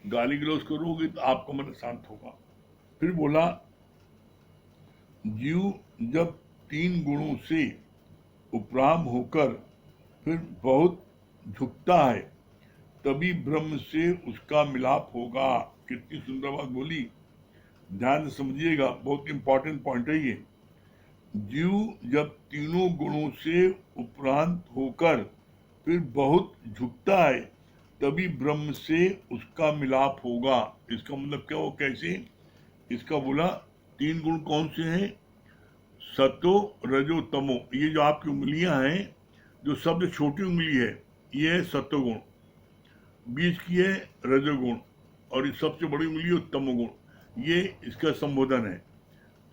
गाली गलौज करोगे तो आपका मन शांत होगा। फिर बोला, जीव जब 3 गुणों से उपराम होकर फिर बहुत झुकता है, तभी ब्रह्म से उसका मिलाप होगा। कितनी सुंदर बात बोली, ध्यान से समझिएगा, बहुत इंपॉर्टेंट पॉइंट है ये। जीव जब तीनों गुणों से उपरांत होकर फिर बहुत झुकता है, तभी ब्रह्म से उसका मिलाप होगा। इसका मतलब क्या हो, कैसे? इसका बोला, 3 गुण कौन से हैं? सतो रजो तमो। ये जो आपकी उंगलियां हैं, जो सबसे छोटी उंगली है ये है सत्वगुण, बीच की है रजोगुण, और ये सबसे बड़ी उंगली है तमोगुण। ये इसका संबोधन है,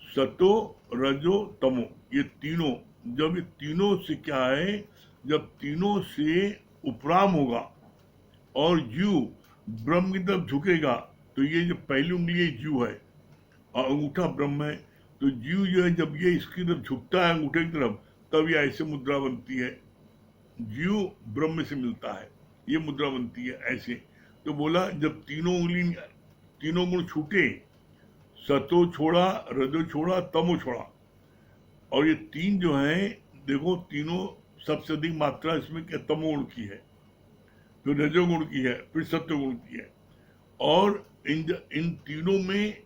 सतो रजो तमो, ये तीनों। जब ये तीनों से क्या है, जब तीनों से उपराम होगा और जीव ब्रह्म की तरफ झुकेगा, तो ये जो पहली उंगली है जीव है और अंगूठा ब्रह्म है, तो जीव जो है जब ये इसकी तरफ झुकता है अंगूठे की तरफ, तब ये ऐसे मुद्रा बनती है, जीव ब्रह्म से मिलता है, ये मुद्रा बनती है ऐसे। तो बोला, जब तीनों गुण छूटे, सतो छोड़ा, रजो छोड़ा, तमो छोड़ा, और ये 3 जो है, देखो तीनों सबसे अधिक मात्रा इसमें क्या तमोगुण की है, फिर रजोगुण की है, फिर सत्वगुण की है। और इन तीनों में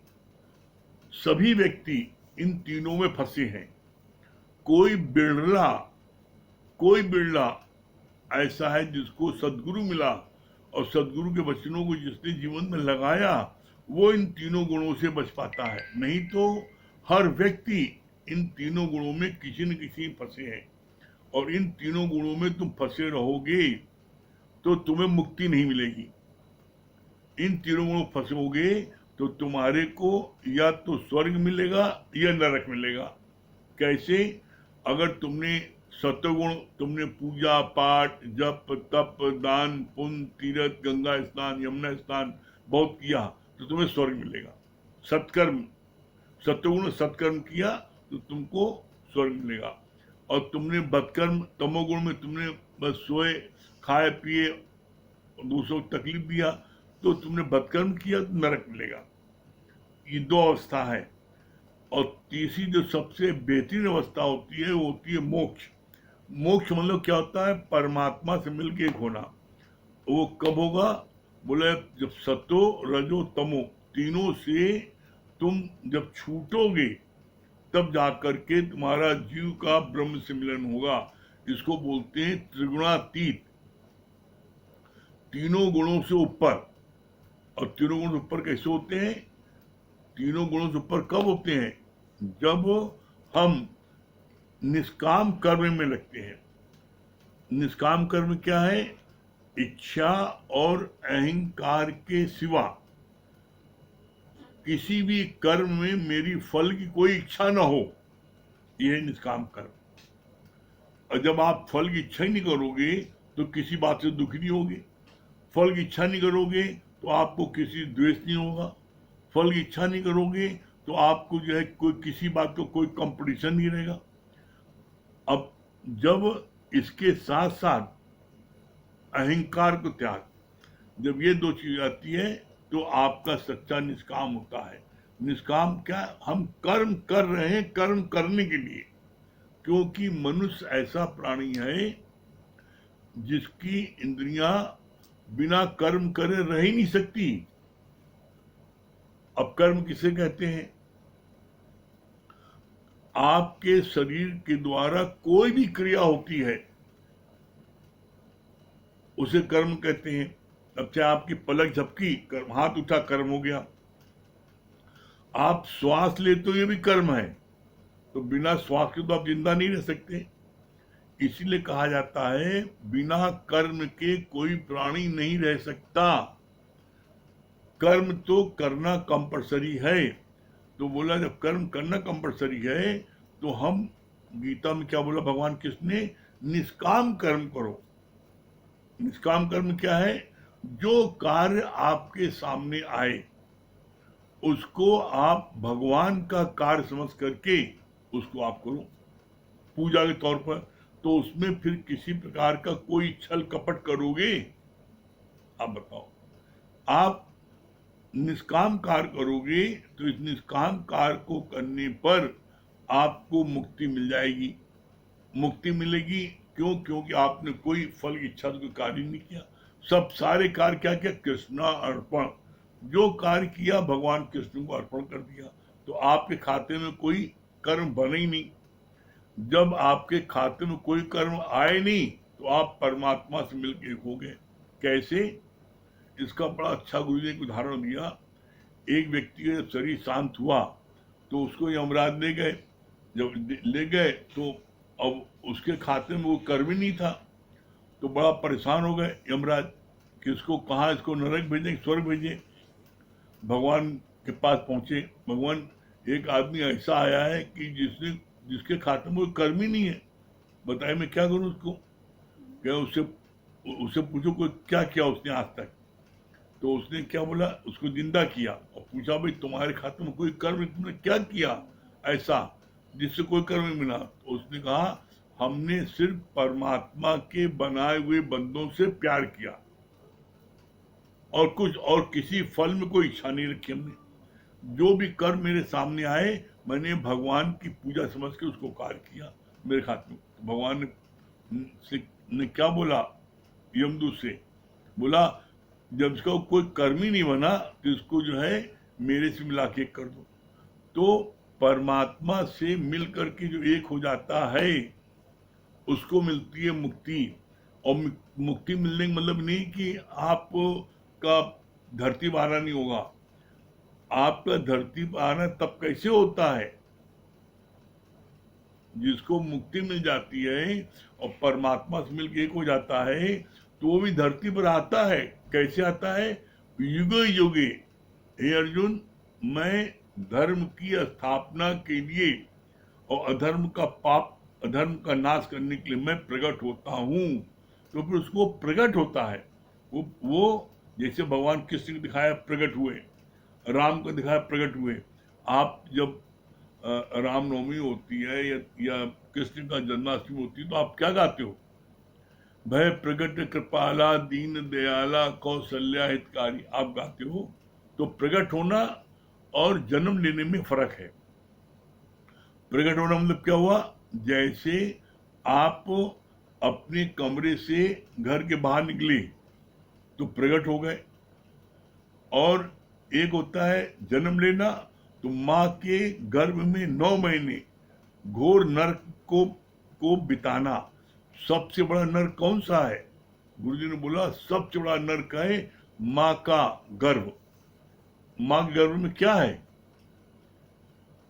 सभी व्यक्ति इन तीनों में फंसे हैं। कोई बिरला ऐसा है जिसको सदगुरु मिला, और सदगुरु के वचनों को जिसने जीवन में लगाया, वो इन तीनों गुणों से बच पाता है। नहीं तो हर व्यक्ति इन तीनों गुणों में किसी न किसी फंसे हैं, और इन तीनों गुणों में तुम फंसे रहोगे तो तुम्हें मुक्ति नहीं मिलेगी। इन तीनों गुणों फंसोगे तो तुम्हारे को या तो स्वर्ग मिलेगा या नरक मिलेगा। कैसे? अगर तुमने सत्वगुण, तुमने पूजा पाठ, जप तप दान पुण्य तीर्थ गंगा स्नान यमुना स्नान बहुत किया तो तुम्हें स्वर्ग मिलेगा। सत्कर्म, सत्वगुण सत्कर्म किया तो तुमको स्वर्ग मिलेगा। और तुमने बदकर्म, तमोगुण में तुमने बस सोए खाए पिए दूसरों को तकलीफ दिया, तो तुमने बदकर्म किया तो नरक मिलेगा। ये 2 अवस्था है। और तीसरी जो सबसे बेहतरीन अवस्था होती है वो होती है मोक्ष। मोक्ष मतलब क्या होता है? परमात्मा से मिलके एक होना। वो कब होगा? बोले, जब सतो रजो तमो तीनों से तुम जब छूटोगे, तब जाकर के तुम्हारा जीव का ब्रह्म से मिलन होगा। इसको बोलते हैं त्रिगुणातीत, तीनों गुणों से ऊपर। और तीनों गुणों से ऊपर कैसे होते हैं? तीनों गुणों से ऊपर कब होते हैं? जब हम निष्काम कर्म में लगते हैं। निष्काम कर्म क्या है? इच्छा और अहंकार के सिवा किसी भी कर्म में मेरी फल की कोई इच्छा ना हो, यह है निष्काम कर्म। और जब आप फल की इच्छा ही नहीं करोगे तो किसी बात से दुखी नहीं होगे। फल की इच्छा नहीं करोगे तो आपको किसी द्वेष नहीं होगा। फल की इच्छा नहीं करोगे तो आपको जो है कोई किसी बात को कोई कंपटीशन नहीं रहेगा। अब जब इसके साथ साथ अहंकार को त्याग, जब ये दो चीज आती है तो आपका सच्चा निष्काम होता है। निष्काम क्या, हम कर्म कर रहे हैं कर्म करने के लिए, क्योंकि मनुष्य ऐसा प्राणी है जिसकी इंद्रियां बिना कर्म करे रह ही नहीं सकती। अब कर्म किसे कहते हैं? आपके शरीर के द्वारा कोई भी क्रिया होती है उसे कर्म कहते हैं। अब चाहे आपकी पलक झपकी, कर्म, हाथ उठा, कर्म हो गया। आप श्वास लेते हो, ये भी कर्म है। तो बिना श्वास के तो आप जिंदा नहीं रह सकते। इसीलिए कहा जाता है बिना कर्म के कोई प्राणी नहीं रह सकता। कर्म तो करना कंपलसरी है। तो बोला जब कर्म करना कंपलसरी है तो हम, गीता में क्या बोला भगवान कृष्ण ने, निष्काम कर्म करो। निष्काम कर्म क्या है? जो कार्य आपके सामने आए उसको आप भगवान का कार्य समझ करके उसको आप करो पूजा के तौर पर। तो उसमें फिर किसी प्रकार का कोई छल कपट करोगे? आप बताओ। आप निष्काम कार्य करोगे तो इस निष्काम कार्य को करने पर आपको मुक्ति मिल जाएगी। मुक्ति मिलेगी क्यों? क्योंकि आपने कोई फल की इच्छा कोई कार्य नहीं किया। सब सारे कार्य क्या किया? कृष्णा अर्पण। जो कार्य किया भगवान कृष्ण को अर्पण कर दिया। तो आपके खाते में कोई कर्म बने ही नहीं। जब आपके खाते में कोई कर्म आए नहीं तो आप परमात्मा से मिलकर एक हो गए। कैसे? इसका बड़ा अच्छा गुरु ने एक उदाहरण दिया। एक व्यक्ति का जब शरीर शांत हुआ तो उसको यमराज ले गए। जब ले गए तो अब उसके खाते में वो कर्म ही नहीं था। तो बड़ा परेशान हो गए यमराज कि इसको कहाँ, इसको नरक भेजें, स्वर्ग भेजें। भगवान के पास पहुंचे। भगवान, एक आदमी ऐसा आया है कि जिसके खाते में कोई कर्म ही नहीं है, बताइए मैं क्या करूं उसको? क्या उससे पूछो कोई क्या किया उसने आज तक? तो उसने क्या बोला? उसको जिंदा किया और पूछा भाई तुम्हारे खाते में कोई कर्म, तुमने क्या किया ऐसा जिससे कोई कर्म नहीं मिला? तो उसने कहा हमने सिर्फ परमात्मा के बनाए हुए बंदों से प्यार किया और कुछ और किसी फल में कोई इच्छा नहीं रखी हमने। जो भी कर्म मेरे सामने आए मैंने भगवान की पूजा समझ के उसको कार्य किया मेरे खाते में। तो भगवान ने क्या बोला यमदूत से? बोला जब इसका कोई कर्म ही नहीं बना तो इसको जो है मेरे से मिला के कर दो। तो परमात्मा से मिल करके जो एक हो जाता है उसको मिलती है मुक्ति। और मुक्ति मिलने का मतलब नहीं कि आप का धरती पर आना नहीं होगा। आपका धरती पर आना तब कैसे होता है? जिसको मुक्ति मिल जाती है और परमात्मा से मिलकर एक हो जाता है तो वो भी धरती पर आता है। कैसे आता है? युगे युगे। हे अर्जुन, मैं धर्म की स्थापना के लिए और अधर्म का नाश करने के लिए मैं प्रकट होता हूँ। तो फिर उसको प्रकट होता है। वो जैसे भगवान कृष्ण को दिखाया प्रकट हुए, राम को दिखाया प्रकट हुए। आप जब रामनवमी होती है या कृष्ण का जन्माष्टमी होती है तो आप क्या गाते हो? भय प्रकट कृपाला दीन दयाला कौशल्या हितकारी, आप गाते हो। तो प्रकट होना और जन्म लेने में फर्क है। प्रकट होना मतलब क्या हुआ? जैसे आप अपने कमरे से घर के बाहर निकले तो प्रकट हो गए। और एक होता है जन्म लेना, तो माँ के गर्भ में 9 महीने घोर नरक को बिताना। सबसे बड़ा नरक कौन सा है? गुरुजी ने बोला सबसे बड़ा नरक है माँ का गर्भ। माँ के गर्भ में क्या है?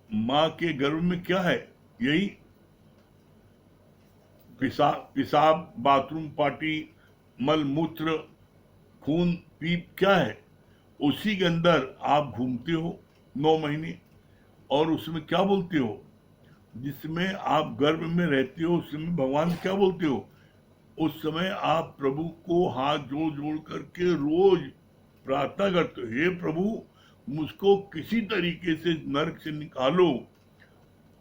माँ के गर्भ में क्या है? यही पिशाब, बाथरूम पार्टी, मल मूत्र, खून पीप क्या है? उसी के अंदर आप घूमते हो 9 महीने। और उसमें क्या बोलते हो? जिसमें आप गर्भ में रहते हो, उस समय भगवान क्या बोलते हो? उस समय आप प्रभु को हाथ जोड़ जोड़ करके रोज प्रार्थना करते हो, हे प्रभु मुझको किसी तरीके से नरक से निकालो,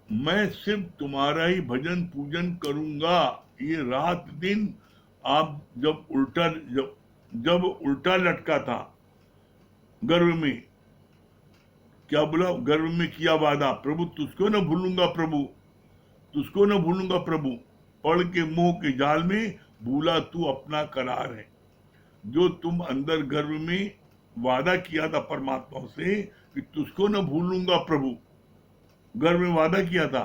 मैं सिर्फ तुम्हारा ही भजन पूजन करूंगा। ये रात दिन आप जब उल्टा लटका था गर्भ में, क्या बोला? गर्भ में किया वादा, प्रभु तुझको न भूलूंगा, प्रभु तुझको न भूलूंगा प्रभु, पढ़ के मोह के जाल में भूला तू अपना करार है। जो तुम अंदर गर्भ में वादा किया था परमात्मा से कि तुझको न भूलूंगा प्रभु, गर्भ में वादा किया था,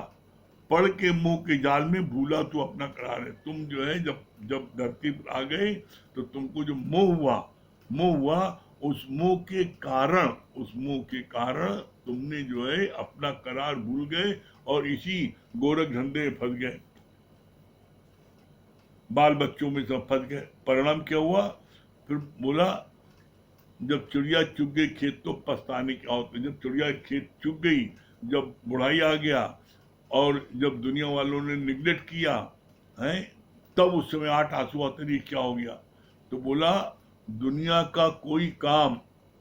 पढ़ के मोह के जाल में भूला तू अपना करार है। तुम जो है जब जब धरती पर आ गए तो तुमको जो मोह हुआ, उस मोह के कारण तुमने जो है अपना करार भूल गए और इसी गोरख धंधे में फंस गए, बाल बच्चों में सब फंस गए। परिणाम क्या हुआ? फिर बोला जब चिड़िया चुग गई खेत तो पछताने क्या होता है। जब चिड़िया खेत चुग गई, जब बुढ़ाई आ गया और जब दुनिया वालों ने निग्लेक्ट किया है, तब उस समय 8 आंसू आते थे, क्या हो गया? तो बोला दुनिया का कोई काम,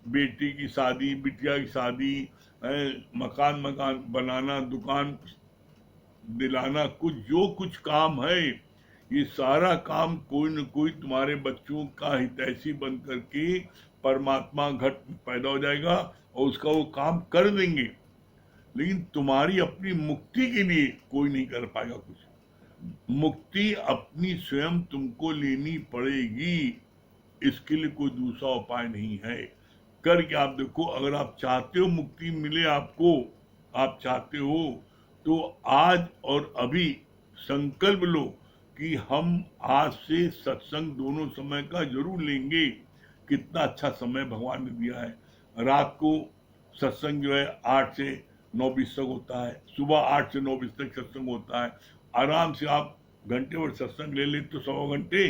बेटी की शादी, बिटिया की शादी, मकान बनाना, दुकान दिलाना, जो कुछ काम है, ये सारा काम कोई न कोई तुम्हारे बच्चों का हितैषी बन करके परमात्मा घट पैदा हो जाएगा और उसका वो काम कर देंगे, लेकिन तुम्हारी अपनी मुक्ति के लिए कोई नहीं कर पाएगा कुछ। मुक्ति अपनी स्वयं तुमको लेनी पड़ेगी, इसके लिए कोई दूसरा उपाय नहीं है। करके आप देखो, अगर आप चाहते हो मुक्ति मिले आपको, आप चाहते हो तो आज और अभी संकल्प लो कि हम आज से सत्संग दोनों समय का जरूर लेंगे। कितना अच्छा समय भगवान ने दिया है। रात को सत्संग जो है 8 से 9:20 तक होता है, सुबह 8 से 9:20 तक सत्संग होता है। आराम से आप घंटे भर सत्संग ले ले तो 1.25 घंटे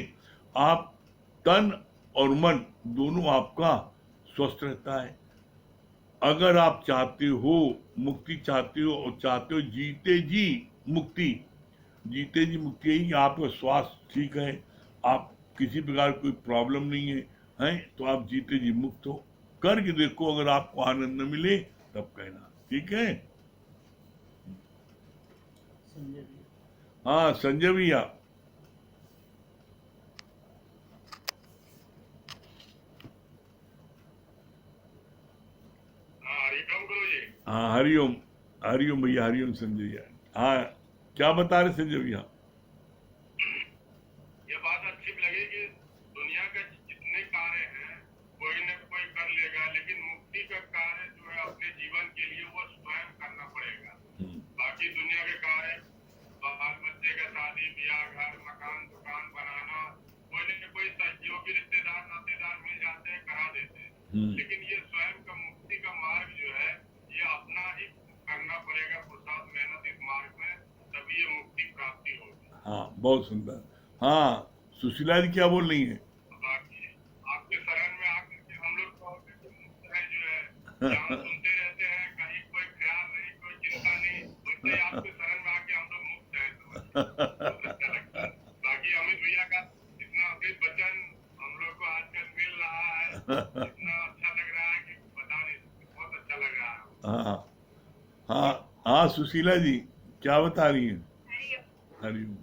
आप तन और मन दोनों आपका स्वस्थ रहता है। अगर आप चाहते हो मुक्ति, चाहते हो और चाहते हो जीते जी मुक्ति, जीते जी मुक्ति यही कि आपका स्वास्थ्य ठीक है, आप किसी प्रकार कोई प्रॉब्लम नहीं है, हैं तो आप जीते जी मुक्त हो। करके देखो, अगर आपको आनंद न मिले तब कहना, ठीक है? हाँ संजय भैया। हाँ हरिओम, हरिओम भैया, हरिओम संजय भैया। हाँ क्या बता रहे संजय भैया? ये बात अच्छी लगी कि दुनिया के जितने कार्य हैं कोई न कोई कर लेगा, लेकिन मुक्ति का कार्य जो है अपने जीवन के लिए वो स्वयं करना पड़ेगा। बाकी दुनिया के कार्य, बाल बच्चे का शादी ब्याह, घर मकान दुकान बनाना, कोई न कोई सहयोगी रिश्तेदार नातेदार मिल जाते हैं, करा देते हैं, लेकिन ये स्वयं का मुक्ति का मार्ग जो है ये अपना ही करना पड़ेगा, पुरुषार्थ मेहनत इस मार्ग में, तभी ये मुक्ति प्राप्ति होगी। हाँ बहुत सुंदर। हाँ सुशीला जी क्या बोल रही है? बाकी आपके शरण में आकर के हम लोग तो मुक्त है जो है, जहाँ सुनते रहते हैं, कहीं कोई ख्याल नहीं, कोई चिंता नहीं, वैसे ही आपके शरण में आके हम लोग मुक्त हैं, तो बहुत अच्छा लगता है। बाकी अमित भैया का इतना अमृत वचन हम लोग को आजकल मिल रहा है, इतना अच्छा लग रहा है कि बता नहीं सकते, बहुत अच्छा लग रहा है। हाँ हाँ हाँ सुशीला जी क्या बता रही है? हरिओम।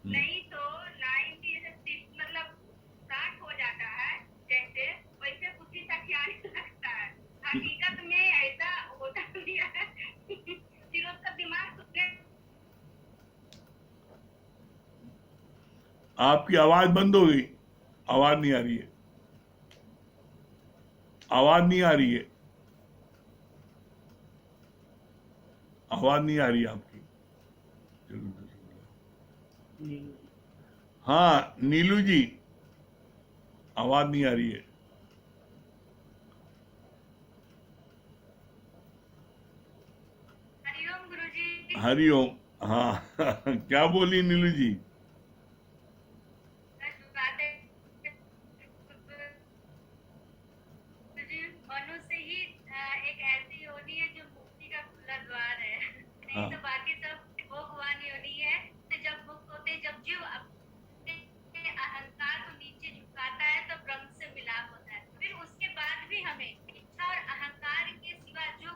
नहीं तो 90 मतलब 60 हो जाता है, जैसे वैसे कुछ तक आने लगता है। हकीकत में ऐसा होता नहीं है। फिर उसका दिमाग आपकी आवाज बंद हो गई, आवाज नहीं आ रही है, आवाज नहीं आ रही है, आवाज नहीं आ रही है आपकी। हाँ नीलू जी आवाज नहीं आ रही है। हरिओम गुरुजी। हरिओम। हाँ क्या बोली नीलू जी? सच बात है जी, मनुष्य ही एक ऐसी योनि है जो मुक्ति का खुला द्वार है। नहीं हाँ तो बाकी सब भोगवान योनि है। तो जब मुक्त होते, जब जीव अपने अहंकार को नीचे झुकाता है तो ब्रह्म से मिलाप होता है। फिर उसके बाद भी हमें इच्छा और अहंकार के सिवा जो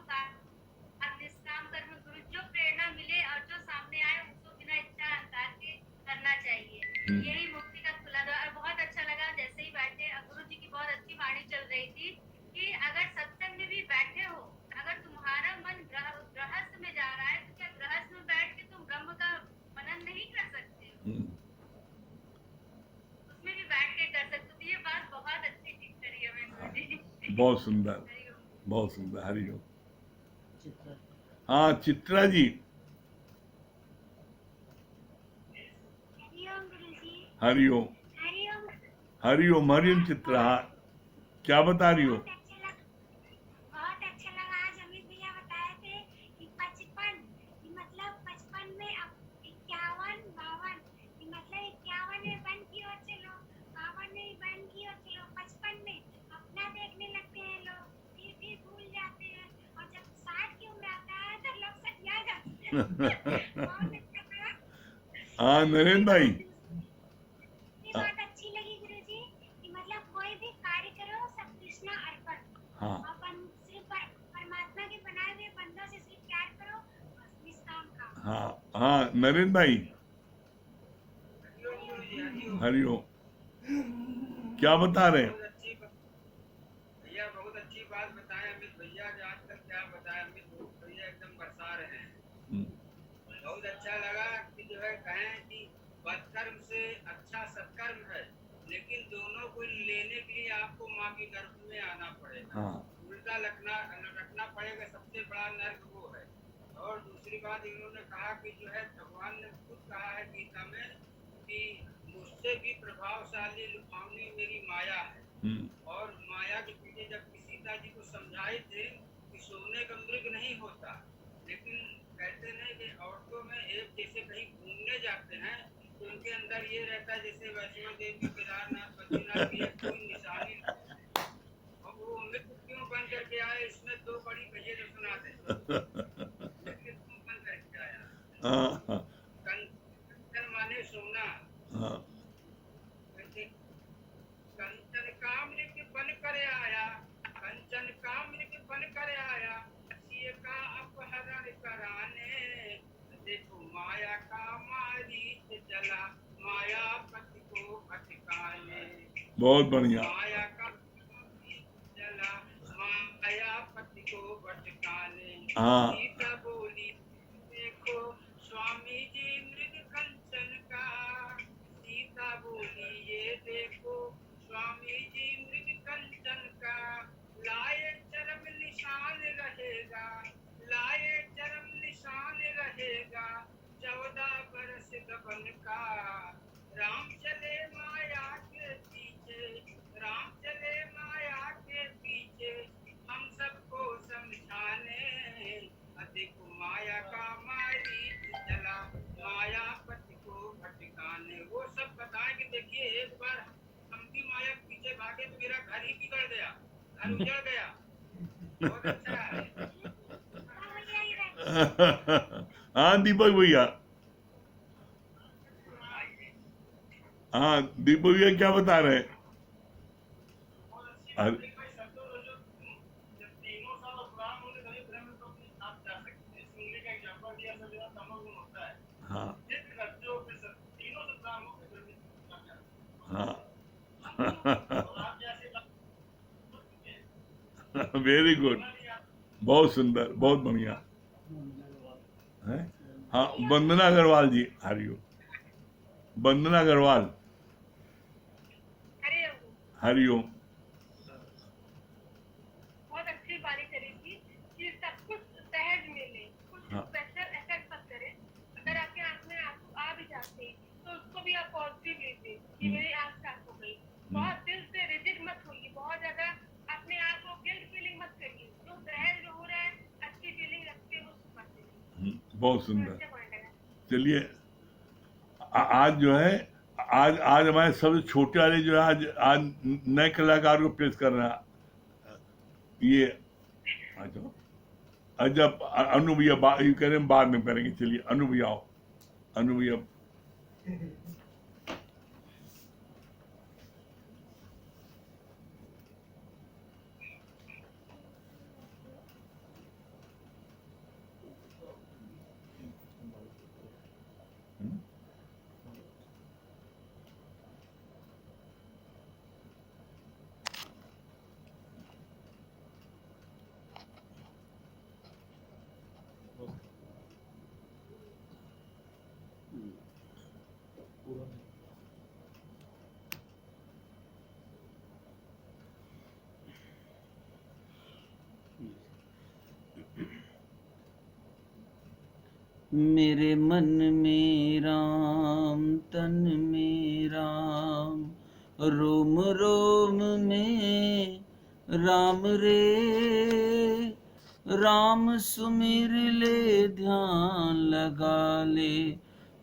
निष्काम कर्म गुरु जो प्रेरणा मिले और जो सामने आए उसको बिना इच्छा अहंकार के करना चाहिए। यही मुक्ति का खुला द्वार। और बहुत अच्छा लगा जैसे ही बैठे, गुरु जी की बहुत अच्छी वाणी चल रही थी कि अगर सत्संग में भी बैठे हो, अगर तुम्हारा मन गृहस्थ में जा रहा है तो क्या गृहस्थ में बैठ के तुम ब्रह्म का मनन नहीं कर सकते हो? उसमें भी बैठ के कर सकते हो। तो ये बात बहुत अच्छी चीज करी है मैं गुरु जी। बहुत सुंदर, बहुत सुंदर। हरिओम। हाँ चित्रा जी। हरिओम गुरु जी। हरिओम। हरिओम। हरिओम हरिओम चित्रा। हाँ, क्या बता रही हो? बहुत अच्छा लगा आज अमित भैया बताए थे कि 55 मतलब 55 में 51 52 मतलब 51 में वन की ओर चलो, 52 में वन की ओर चलो, 55 में अपना देखने लगते हैं लोग, फिर भूल जाते हैं और जब 60 की उम्र आता है तो लोग सटिया जाते हैं। बहुत अच्छा लगा। हाँ नरेंद्र भाई। ये बात अच्छी लगी गुरु जी कि मतलब कोई भी कार्य करो सब कृष्णा अर्पण। हाँ अपन सिर्फ परमात्मा के बनाए हुए बंदों से सिर्फ प्यार करो, बस निष्काम काम। हाँ हाँ नरेंद्र भाई। हरिओम। क्या बता रहे हैं? भैया बहुत अच्छी बात बताए अमित भैया। जो आज तक क्या बताया अमित भैया एकदम बरसा रहे हैं। बहुत अच्छा लगा कि जो है कहें कि बदकर्म से अच्छा सत्कर्म है, लेकिन दोनों को लेने के लिए आपको माँ के गर्भ में आना पड़ेगा। हाँ उल्टा रखना पड़ेगा। सबसे बड़ा नर्क वो है। और दूसरी बात इन्होंने कहा कि जो है भगवान ने खुद कहा है गीता में कि मुझसे भी प्रभावशाली लुभावनी मेरी माया है। और माया के पीछे जब सीता जी को समझाए थे कि सोने का मृग नहीं होता, लेकिन कहते नहीं कि औरतों में एक जैसे कहीं घूमने जाते हैं तो उनके अंदर ये रहता है जैसे वैष्णो देवी केदारनाथ बद्रीनाथ की कोई निशानी नहीं। अब वो मित्र क्यों बन करके आए इसमें दो बड़ी कहिए तो सुना दे। मित्र क्यों बन करके आया? कंचन माने सोना। कंचन का मृग बन कर आया, कंचन का मृग बन कर आया, सीए का अपहरण कराने। देखो माया का मारीच जला, माया पति को भटकाने। बहुत बढ़िया। माया का मारीच जला, माया पति को भटकाने। हाँ सीता बोली देखो स्वामी जी मृग कंचन का। सीता बोली ये देखो स्वामी जी मृग कंचन का। लाए चरम निशान रहेगा, लाए चरम निशान रहेगा, 14 बरस गबन का। राम चले माया के पीछे, राम चले माया के पीछे, हम सबको समझाने। अधिक माया का मारी चला, माया पति को भटकाने। वो सब बताएं कि देखिए एक बार हम भी माया के पीछे भागे तो मेरा घर ही बिगड़ गया, घर उजड़ गया। बहुत अच्छा है। हाँ दीपक भैया। हाँ दीपक भैया क्या बता रहे हैं? तीनों साल उपराम होने कभी ब्रह्म को अपनी आप जा सकते हैं। सुनने का एग्जाम्पल दिया सब जगह तमोगुण होता है। हाँ जिस बच्चों के सब तीनों से ब्राह्म होकर ब्रह्म हाँ और आप जैसे वेरी गुड। बहुत सुंदर, बहुत बढ़िया है। हाँ वंदना अग्रवाल जी। हरिओम। वंदना अग्रवाल। हरिओम। बहुत अच्छी बारी करी थी कि सब कुछ सहज मिले, कुछ हाँ। स्पेशल इफेक्ट मत करे। अगर आपके आंख में आंसू आ भी जाते तो उसको भी आप पॉजिटिव लीजिए कि मेरी आंख साफ हो गई। बहुत दिल से रिजिड मत होइए, बहुत ज्यादा अपने आप को गिल्ट फीलिंग मत करिए। जो सहज हो रहा है अच्छी फीलिंग रखते हो उसको करते रहिए। बहुत सुंदर। चलिए आज जो है आज हमारे सबसे छोटे वाले जो है आज नए कलाकार को पेश कर रहा है। ये अच्छा जब अनु भैया ये कह रहे हैं बाद में करेंगे। चलिए अनु भैया आओ। अनु भैया मेरे मन में राम, तन में राम, रोम रोम में राम रे। राम सुमिर ले ध्यान लगा ले,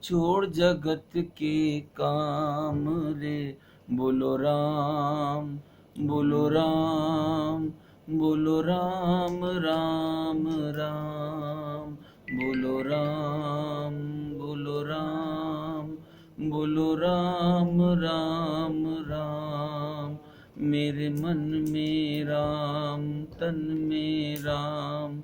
छोड़ जगत के काम रे। बोलो राम, बोलो राम, बोलो राम राम राम। बोलो राम, बोलो राम, बोलो राम राम राम। मेरे मन में राम, तन में राम,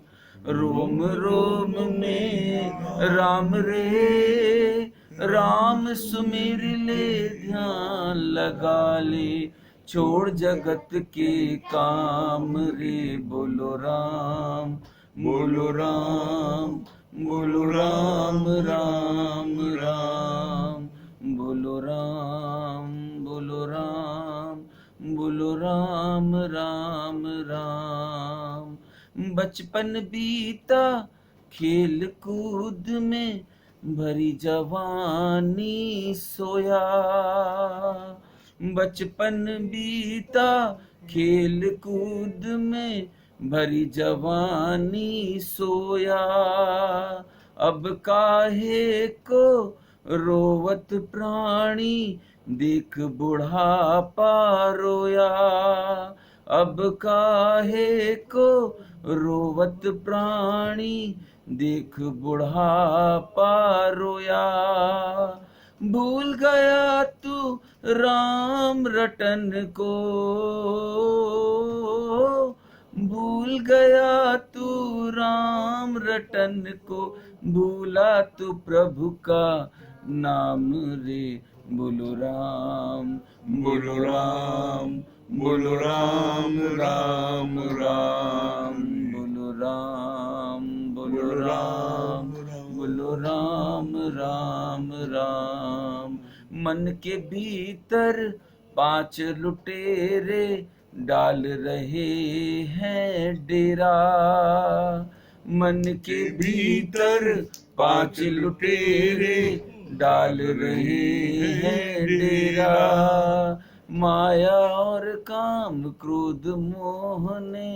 रोम रोम में राम रे। राम सुमिर ले ध्यान लगा ले, छोड़ जगत के काम रे। बोलो राम, बोलो राम, बोलो राम राम राम। बोलो राम, बोलो राम, बोलो राम राम राम। बचपन बीता खेल कूद में, भरी जवानी सोया। बचपन बीता खेल कूद में, भरी जवानी सोया। अब काहे को रोवत प्राणी, देख बुढ़ापा रोया। अब काहे को रोवत प्राणी, देख बुढ़ापा रोया। भूल गया तू राम रटन को, भूल गया तू राम रटन को। भूला तू प्रभु का नाम रे। बोलो राम, बोलो राम, बोलो राम राम राम। बोलो राम, बोलो राम, बोलो राम राम राम। मन के भीतर 5 लुटेरे, डाल रहे हैं डेरा। मन के भीतर 5 लुटेरे, डाल रहे हैं डेरा। माया और काम क्रोध मोह ने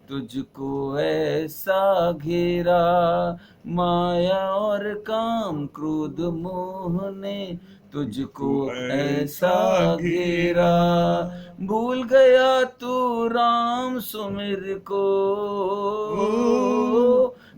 तुझको ऐसा घेरा। माया और काम क्रोध मोह ने तुझको ऐसा घेरा। भूल गया तू राम सुमिर को,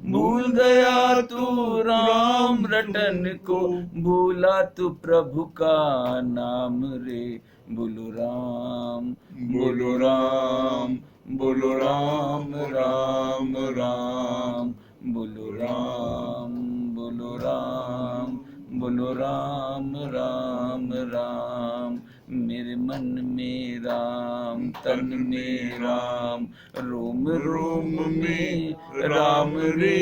भूल गया तू राम रटन को। भूला तू प्रभु का नाम रे। बोलो राम, बोलो राम, बोलो राम राम राम। बोलो राम, बोलो राम, बोलो राम राम राम। मेरे मन में राम, तन में राम, रोम रोम में राम रे।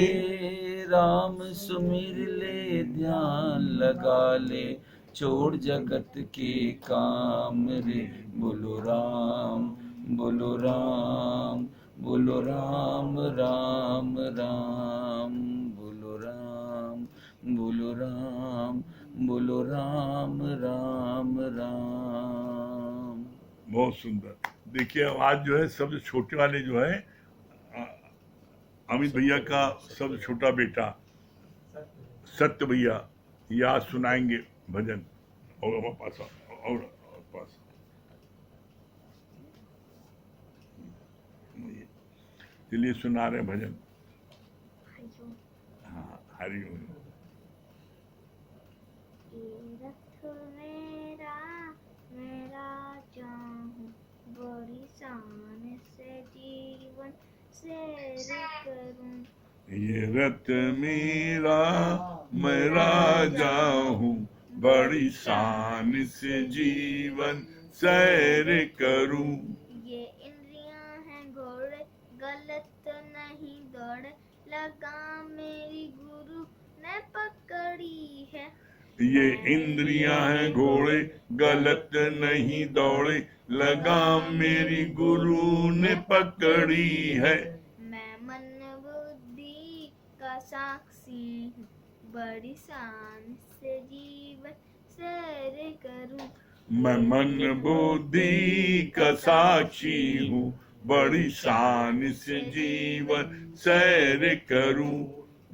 राम सुमिर ले ध्यान लगा ले, छोड़ जगत के काम रे। बोलो राम, बोलो राम, बोलो राम राम राम। बोलो राम, बोलो राम, बोलो राम राम राम। बहुत सुंदर। देखिए आज जो है सबसे छोटे वाले जो है अमित भैया का सबसे छोटा बेटा सत्य भैया ये आज सुनाएंगे भजन। और पास और पास चलिए सुना रहे भजन। हाँ हरिओम। रथ मेरा मेरा जाऊं बड़ी शान से जीवन सैर करूं। ये रथ मेरा मैं राजा हूँ बड़ी शान से जीवन सैर करूं। ये इंद्रियां हैं घोड़े गलत नहीं दौड़े लगाम मेरी गुरु ने पकड़ी है। ये इंद्रियां हैं घोड़े गलत नहीं दौड़े लगाम मेरी गुरु ने पकड़ी है। मैं मन बुद्धि का साक्षी हूँ बड़ी शान से जीवन सैर करूं। मैं मन बुद्धि का साक्षी हूँ बड़ी शान से जीवन सैर करूं।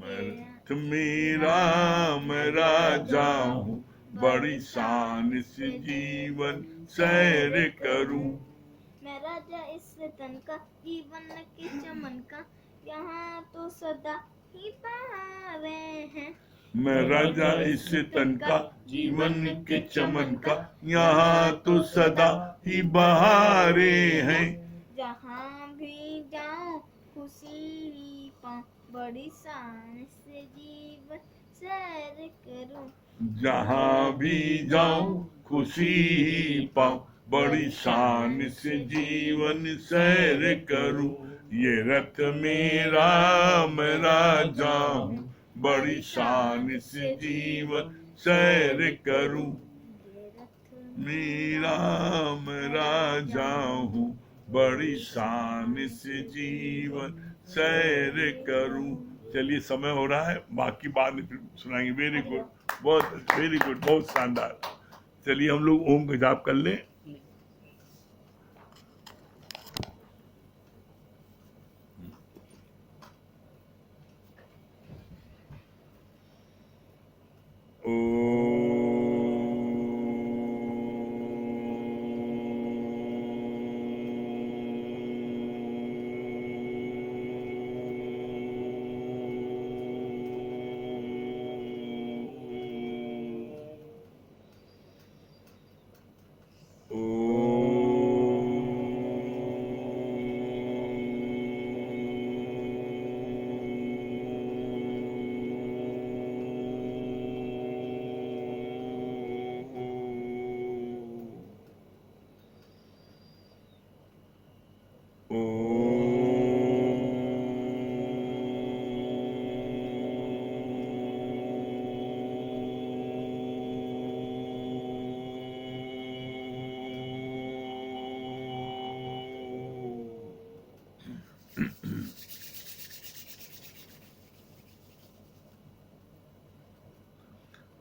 रथ मेरा मैं राजा हूँ बड़ी शान से जीवन सैर करूं। मैं राजा इस तन का जीवन के चमन का यहाँ तो सदा ही बहारे हैं। मैं राजा इस तन का जीवन के चमन का यहाँ तो सदा ही बहारे हैं। जहाँ भी जाऊँ खुशी ही पाऊँ बड़ी शान से जीवन सैर करूं। जहाँ भी जाऊं खुशी ही पाऊं बड़ी शान से जीवन सैर करूं। ये रथ मेरा मैं राजा हूँ बड़ी शान से जीवन सैर करूं। मेरा मैं राजा हूँ बड़ी शान से जीवन सैर करूं। चलिए समय हो रहा है, बाकी बाद में फिर सुनाएंगे। वेरी गुड, बहुत वेरी गुड, बहुत शानदार। चलिए हम लोग ओम का जाप कर लें।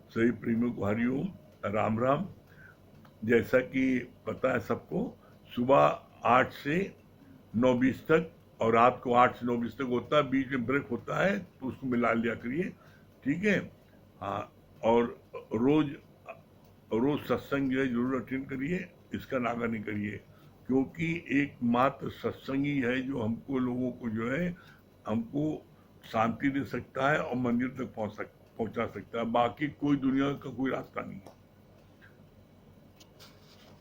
सही प्रेमियों को हरिओम, राम राम। जैसा कि पता है सबको, सुबह 8 से 9:20 तक और रात को 8 से 9:20 तक होता है। बीच में ब्रेक होता है तो उसको मिला लिया करिए, ठीक है। हाँ, और रोज सत्संग जो है जरूर अटेंड करिए, इसका नागा नहीं करिए, क्योंकि एकमात्र सत्संग ही है जो हमको लोगों को जो है हमको शांति दे सकता है और मंदिर तक पहुंचा सकता है। बाकी कोई दुनिया का कोई रास्ता नहीं है।